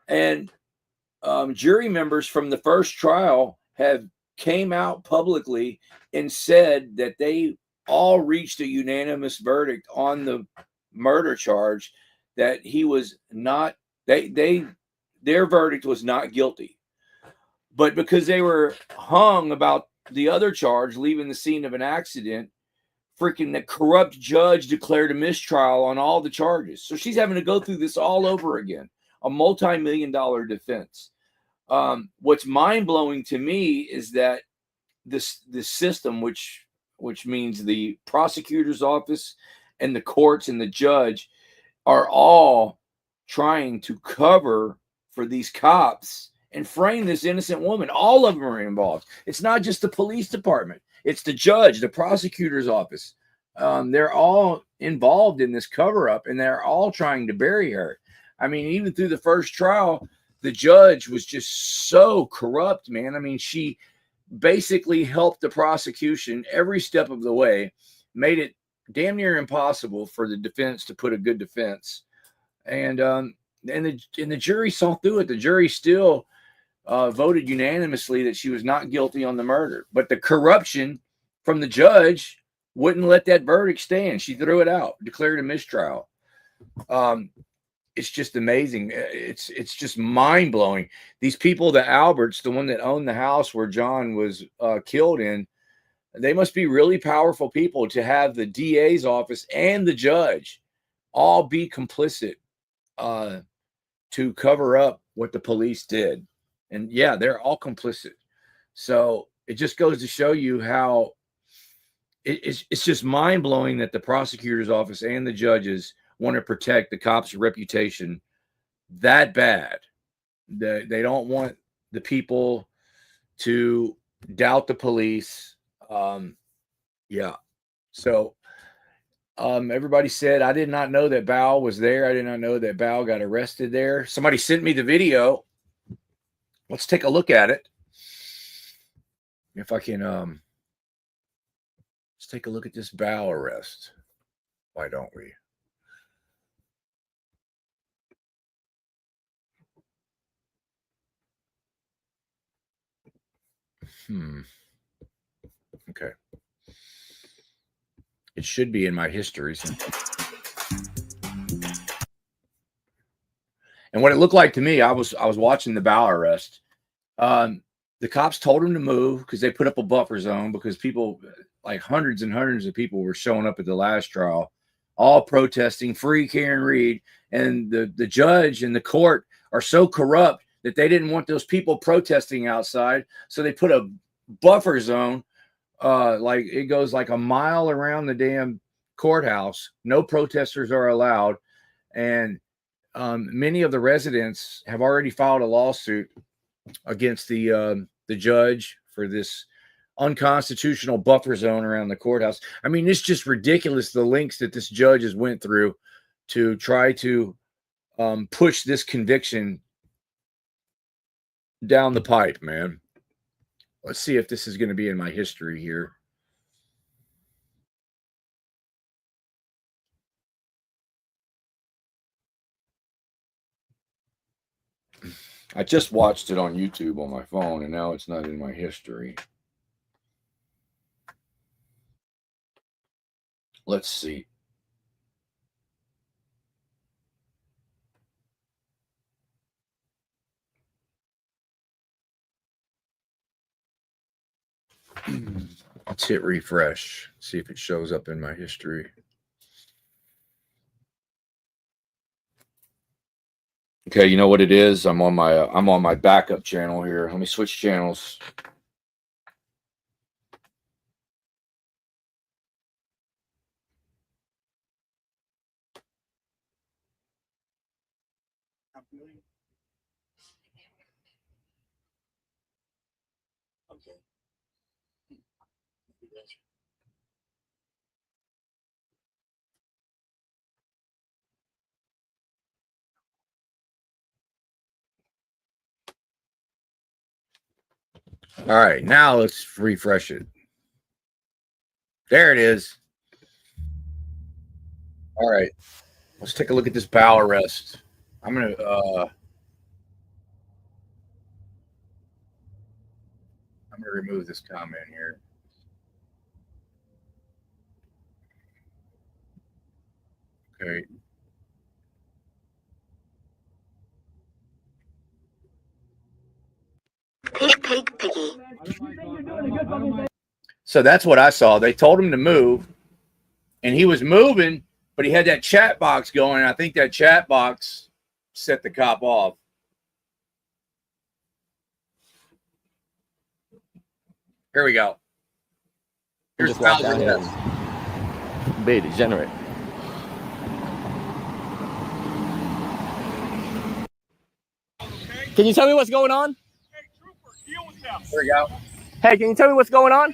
And jury members from the first trial have came out publicly and said that they all reached a unanimous verdict on the murder charge, that he was not, their verdict was not guilty. But because they were hung about the other charge, leaving the scene of an accident, freaking the corrupt judge declared a mistrial on all the charges. So she's having to go through this all over again, a multi-million-dollar defense. What's mind-blowing to me is that this system, which means the prosecutor's office and the courts and the judge, are all trying to cover for these cops and frame this innocent woman. All of them are involved. It's not just the police department. It's the judge, the prosecutor's office. They're all involved in this cover-up, and they're all trying to bury her. I mean, even through the first trial, the judge was just so corrupt, man. I mean, she basically helped the prosecution every step of the way, made it damn near impossible for the defense to put a good defense. And the jury saw through it. The jury still voted unanimously that she was not guilty on the murder. But the corruption from the judge wouldn't let that verdict stand. She threw it out, declared a mistrial. It's just amazing. It's just mind-blowing. These people, the Alberts, the one that owned the house where John was killed in, they must be really powerful people to have the DA's office and the judge all be complicit to cover up what the police did. And yeah, they're all complicit. So it just goes to show you how it's just mind-blowing that the prosecutor's office and the judges want to protect the cops' reputation that bad. They don't want the people to doubt the police. Yeah. So everybody said, I did not know that Bao was there. I did not know that Bao got arrested there. Somebody sent me the video. Let's take a look at it. If I can, let's take a look at this Bao arrest. Why don't we? Okay. It should be in my histories. And what it looked like to me, I was watching the Bao arrest. The cops told him to move because they put up a buffer zone because people, like hundreds and hundreds of people, were showing up at the last trial, all protesting free Karen Read. And the judge and the court are so corrupt that they didn't want those people protesting outside. So they put a buffer zone, like it goes like a mile around the damn courthouse. No protesters are allowed. And many of the residents have already filed a lawsuit against the judge for this unconstitutional buffer zone around the courthouse. I mean, it's just ridiculous, the lengths that this judge has went through to try to push this conviction down the pipe, man. Let's see if this is going to be in my history here. I just watched it on YouTube on my phone, and now it's not in my history. Let's see. Let's hit refresh. See if it shows up in my history. Okay, you know what it is? I'm on my backup channel here. Let me switch channels. All right, now let's refresh it. There it is. All right, let's take a look at this bowel arrest. I'm gonna remove this comment here. Okay. Piggy. So that's what I saw. They told him to move, and he was moving, but he had that chat box going. And I think that chat box set the cop off. Here we go. Here's Just walk down here. Be degenerate. Can you tell me what's going on? Here we go. Hey, can you tell me what's going on?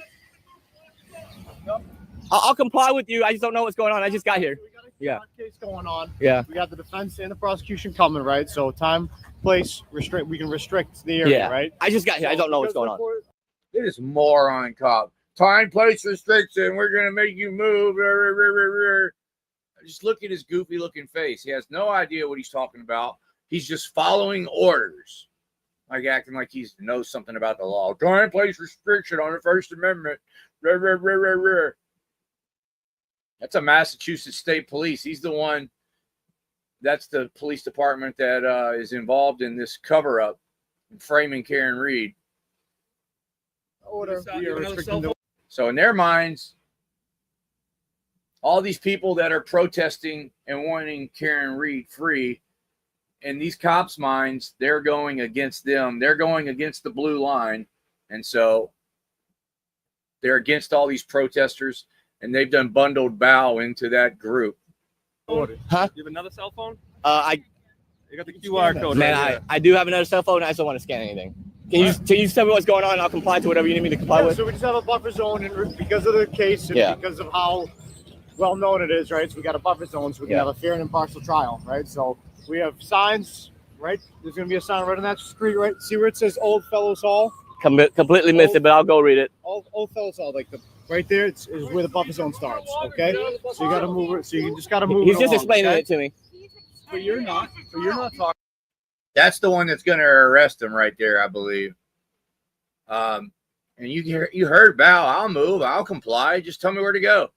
I'll comply with you. I just don't know what's going on. I just got here. Yeah. Case going on. Yeah. We got the defense and the prosecution coming, right? So time, place, restrict. We can restrict the area, Yeah. right? I just got here. I don't know what's going on. It is moron cop. Time, place restriction. We're gonna make you move. Just look at his goofy looking face. He has no idea what he's talking about. He's just following orders, like acting like he knows something about the law. Time, place restriction on the First Amendment. That's a Massachusetts State Police. He's the one. That's the police department that is involved in this cover up and framing Karen Read. Order. We are restricting the- So in their minds, all these people that are protesting and wanting Karen Read free, in these cops' minds, they're going against them. They're going against the blue line. And so they're against all these protesters, and they've done bundled bow into that group. Order. Huh? You have another cell phone? You got the QR code. Man, right here. I do have another cell phone. I just don't want to scan anything. Can you tell me what's going on? I'll comply to whatever you need me to comply Yeah, with. so we just have a buffer zone, and because of the case and Yeah. because of how well known it is, right? So we got a buffer zone, so we can Yeah. have a fair and impartial trial, right? So we have signs, right? There's gonna be a sign right on that street, right? See where it says Old Fellows Hall? Completely missed it, but I'll go read it. Old Fellows Hall, like the right there, is where the buffer zone starts. Okay, so you gotta move it. So you just gotta move. He's it just along, explaining okay? it to me. But you're not talking. That's the one that's going to arrest him right there, I believe. And you heard Bow. I'll move. I'll comply. Just tell me where to go.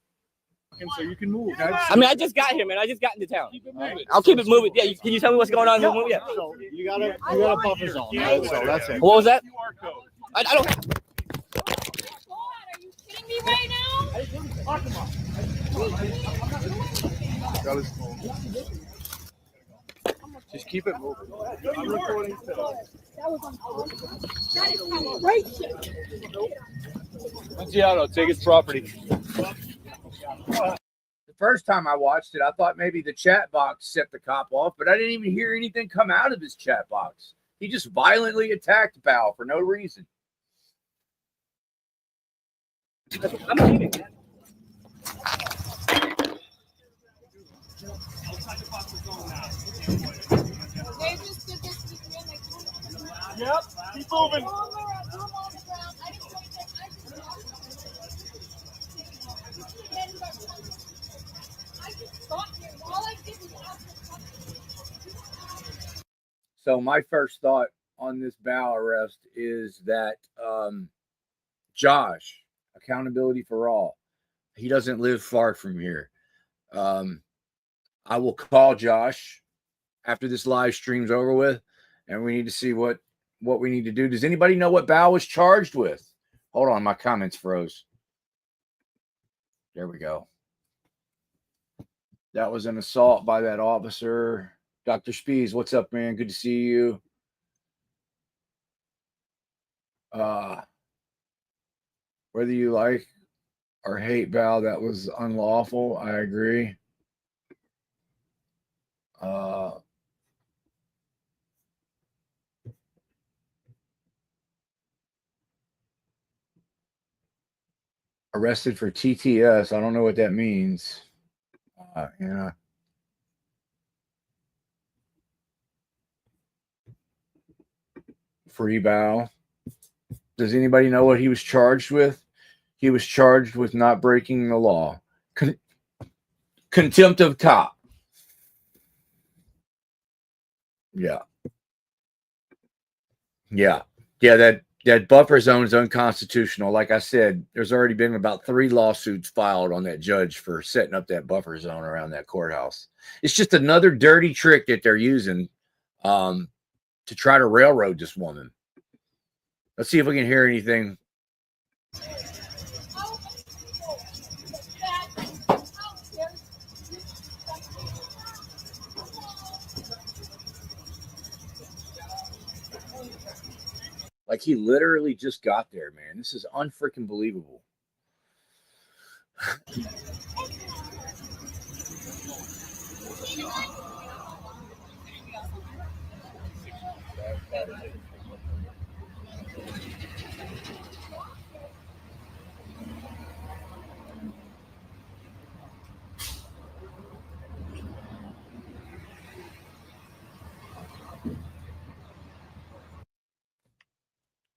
And so you can move, guys. I mean, I just got here, man. I just got into town. Keep it moving. I'll keep it moving. Yeah, can you tell me what's going on? Yeah. So you got a buffer zone, right? So that's it. What was that? QR code. I don't. Are you kidding me right now? Just keep it moving. I'm recording still. Luciano, take his property. The first time I watched it, I thought maybe the chat box set the cop off, but I didn't even hear anything come out of his chat box. He just violently attacked Bow for no reason. I'm leaving, man. Yep, keep moving. So my first thought on this Bow arrest is that Josh, accountability for all. He doesn't live far from here. I will call Josh after this live stream's over with, and we need to see what we need to do. Does anybody know what Bow was charged with? Hold on, my comments froze. There we go. That was an assault by that officer. Dr. Spees, what's up, man? Good to see you. Whether you like or hate Bow, that was unlawful. I agree. Arrested for TTS. I don't know what that means. Yeah. Free Bow. Does anybody know what he was charged with? He was charged with not breaking the law. Contempt of cop. Yeah. That buffer zone is unconstitutional. Like I said, there's already been about 3 lawsuits filed on that judge for setting up that buffer zone around that courthouse. It's just another dirty trick that they're using to try to railroad this woman. Let's see if we can hear anything. Like, he literally just got there, man. This is unfreaking believable.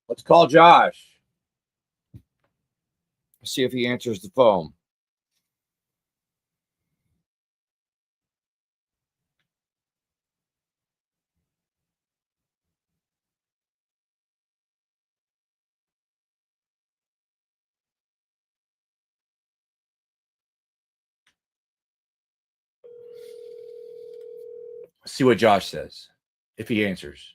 Let's call Josh. See if he answers the phone. Let's see what Josh says, if he answers.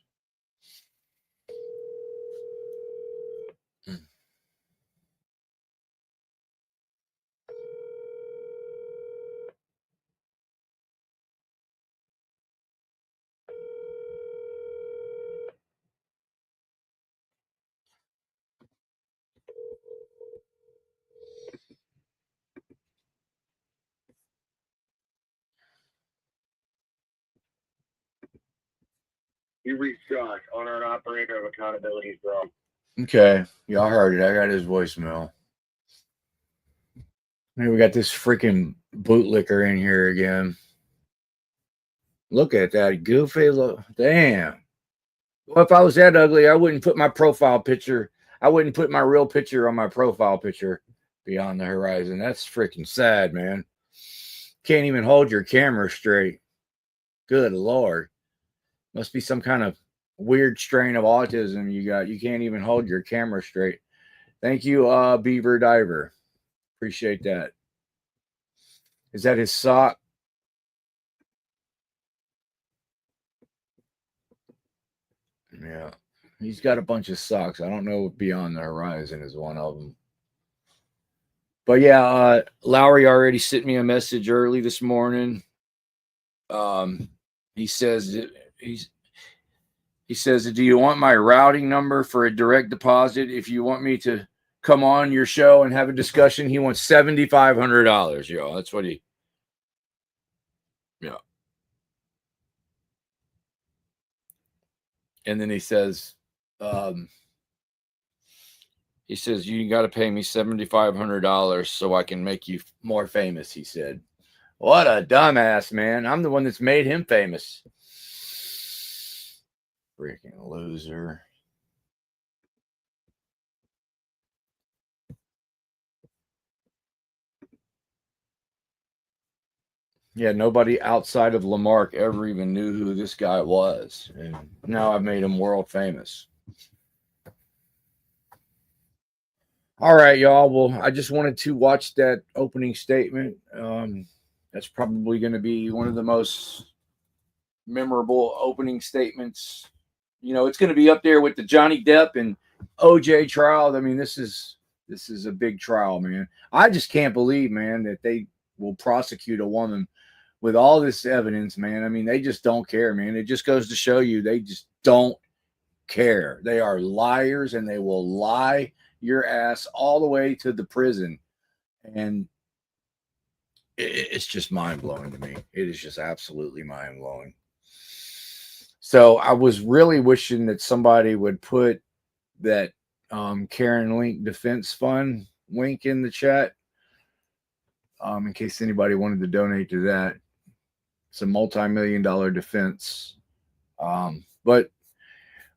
You reached Josh, owner and operator of Accountability Pro. Okay. Y'all heard it. I got his voicemail. Maybe we got this freaking bootlicker in here again. Look at that goofy look. Damn. Well, if I was that ugly, I wouldn't put my profile picture. I wouldn't put my real picture on my profile picture beyond the horizon. That's freaking sad, man. Can't even hold your camera straight. Good Lord. Must be some kind of weird strain of autism you got. You can't even hold your camera straight. Thank you, Beaver Diver. Appreciate that. Is that his sock? Yeah. He's got a bunch of socks. I don't know if Beyond the Horizon is one of them. But yeah, Lowry already sent me a message early this morning. He says, do you want my routing number for a direct deposit? If you want me to come on your show and have a discussion, he wants $7,500, yo. That's what he, yeah. And then he says, He says, you got to pay me $7,500 so I can make you more famous, he said. What a dumbass, man. I'm the one that's made him famous. Freaking loser. Yeah, nobody outside of Lamarck ever even knew who this guy was. And now I've made him world famous. All right, y'all. Well, I just wanted to watch that opening statement. That's probably going to be one of the most memorable opening statements. You know, it's going to be up there with the Johnny Depp and OJ trial. I mean, this is a big trial, man. I just can't believe, man, that they will prosecute a woman with all this evidence, man. I mean, they just don't care, man. It just goes to show you they just don't care. They are liars, and they will lie your ass all the way to the prison. And it's just mind-blowing to me. It is just absolutely mind-blowing. So I was really wishing that somebody would put that Karen Link Defense Fund link in the chat, in case anybody wanted to donate to that. It's a multi-million-dollar defense. But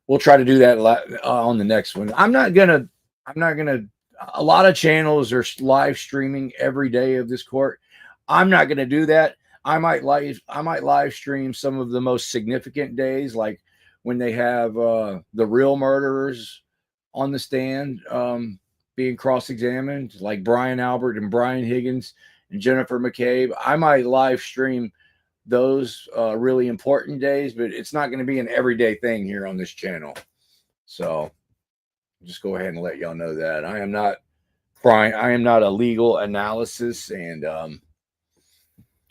we'll try to do that on the next one. I'm not gonna, a lot of channels are live streaming every day of this court. I'm not gonna do that. I might live stream some of the most significant days, like when they have the real murderers on the stand being cross-examined, like Brian Albert and Brian Higgins and Jennifer McCabe. I might live stream those really important days, but it's not going to be an everyday thing here on this channel. So just go ahead and let y'all know that I am not a legal analysis, and a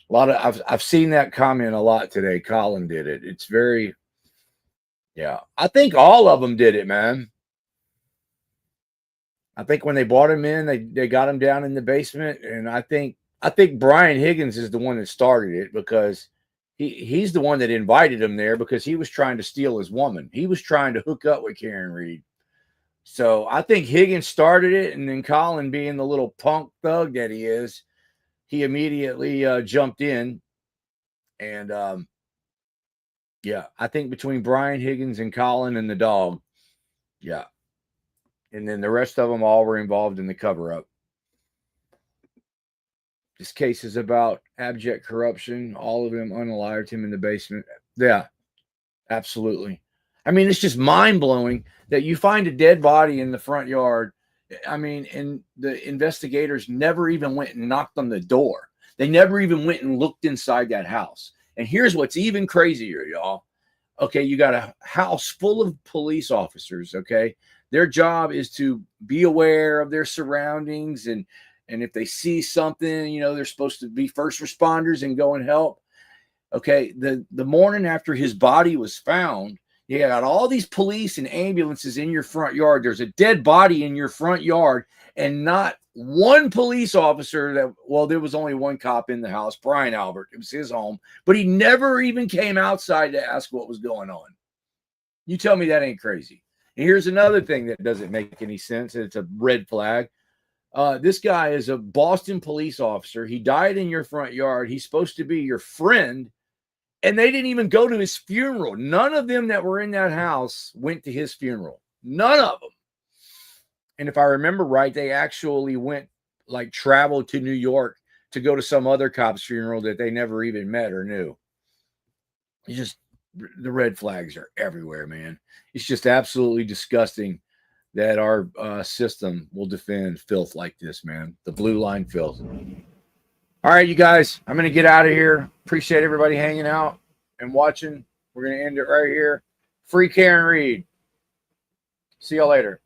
lot of I've seen that comment a lot today. Colin did it. It's very, yeah. I think all of them did it, man. I think when they brought him in, they got him down in the basement, and I think Brian Higgins is the one that started it, because he's the one that invited him there, because he was trying to steal his woman. He was trying to hook up with Karen Read. So I think Higgins started it, and then Colin, being the little punk thug that he is, he immediately jumped in. And yeah, I think between Brian Higgins and Colin and the dog, yeah. And then the rest of them all were involved in the cover-up. This case is about abject corruption. All of them unalived him in the basement. Yeah, absolutely. I mean, it's just mind-blowing that you find a dead body in the front yard. I mean, and the investigators never even went and knocked on the door. They never even went and looked inside that house. And here's what's even crazier, y'all. Okay, you got a house full of police officers, okay? Their job is to be aware of their surroundings, and if they see something, you know, they're supposed to be first responders and go and help. Okay, the morning after his body was found, you got all these police and ambulances in your front yard. There's a dead body in your front yard, and not one police officer there was only one cop in the house, Brian Albert. It was his home, but he never even came outside to ask what was going on. You tell me that ain't crazy. And here's another thing that doesn't make any sense. It's a red flag. This guy is a Boston police officer. He died in your front yard. He's supposed to be your friend, and they didn't even go to his funeral. None of them that were in that house went to his funeral. None of them. And if I remember right, they actually traveled to New York to go to some other cop's funeral that they never even met or knew. It's just, the red flags are everywhere, man. It's just absolutely disgusting that our system will defend filth like this, man. The blue line filth. All right, you guys, I'm going to get out of here. Appreciate everybody hanging out and watching. We're going to end it right here. Free Karen Read. See y'all later.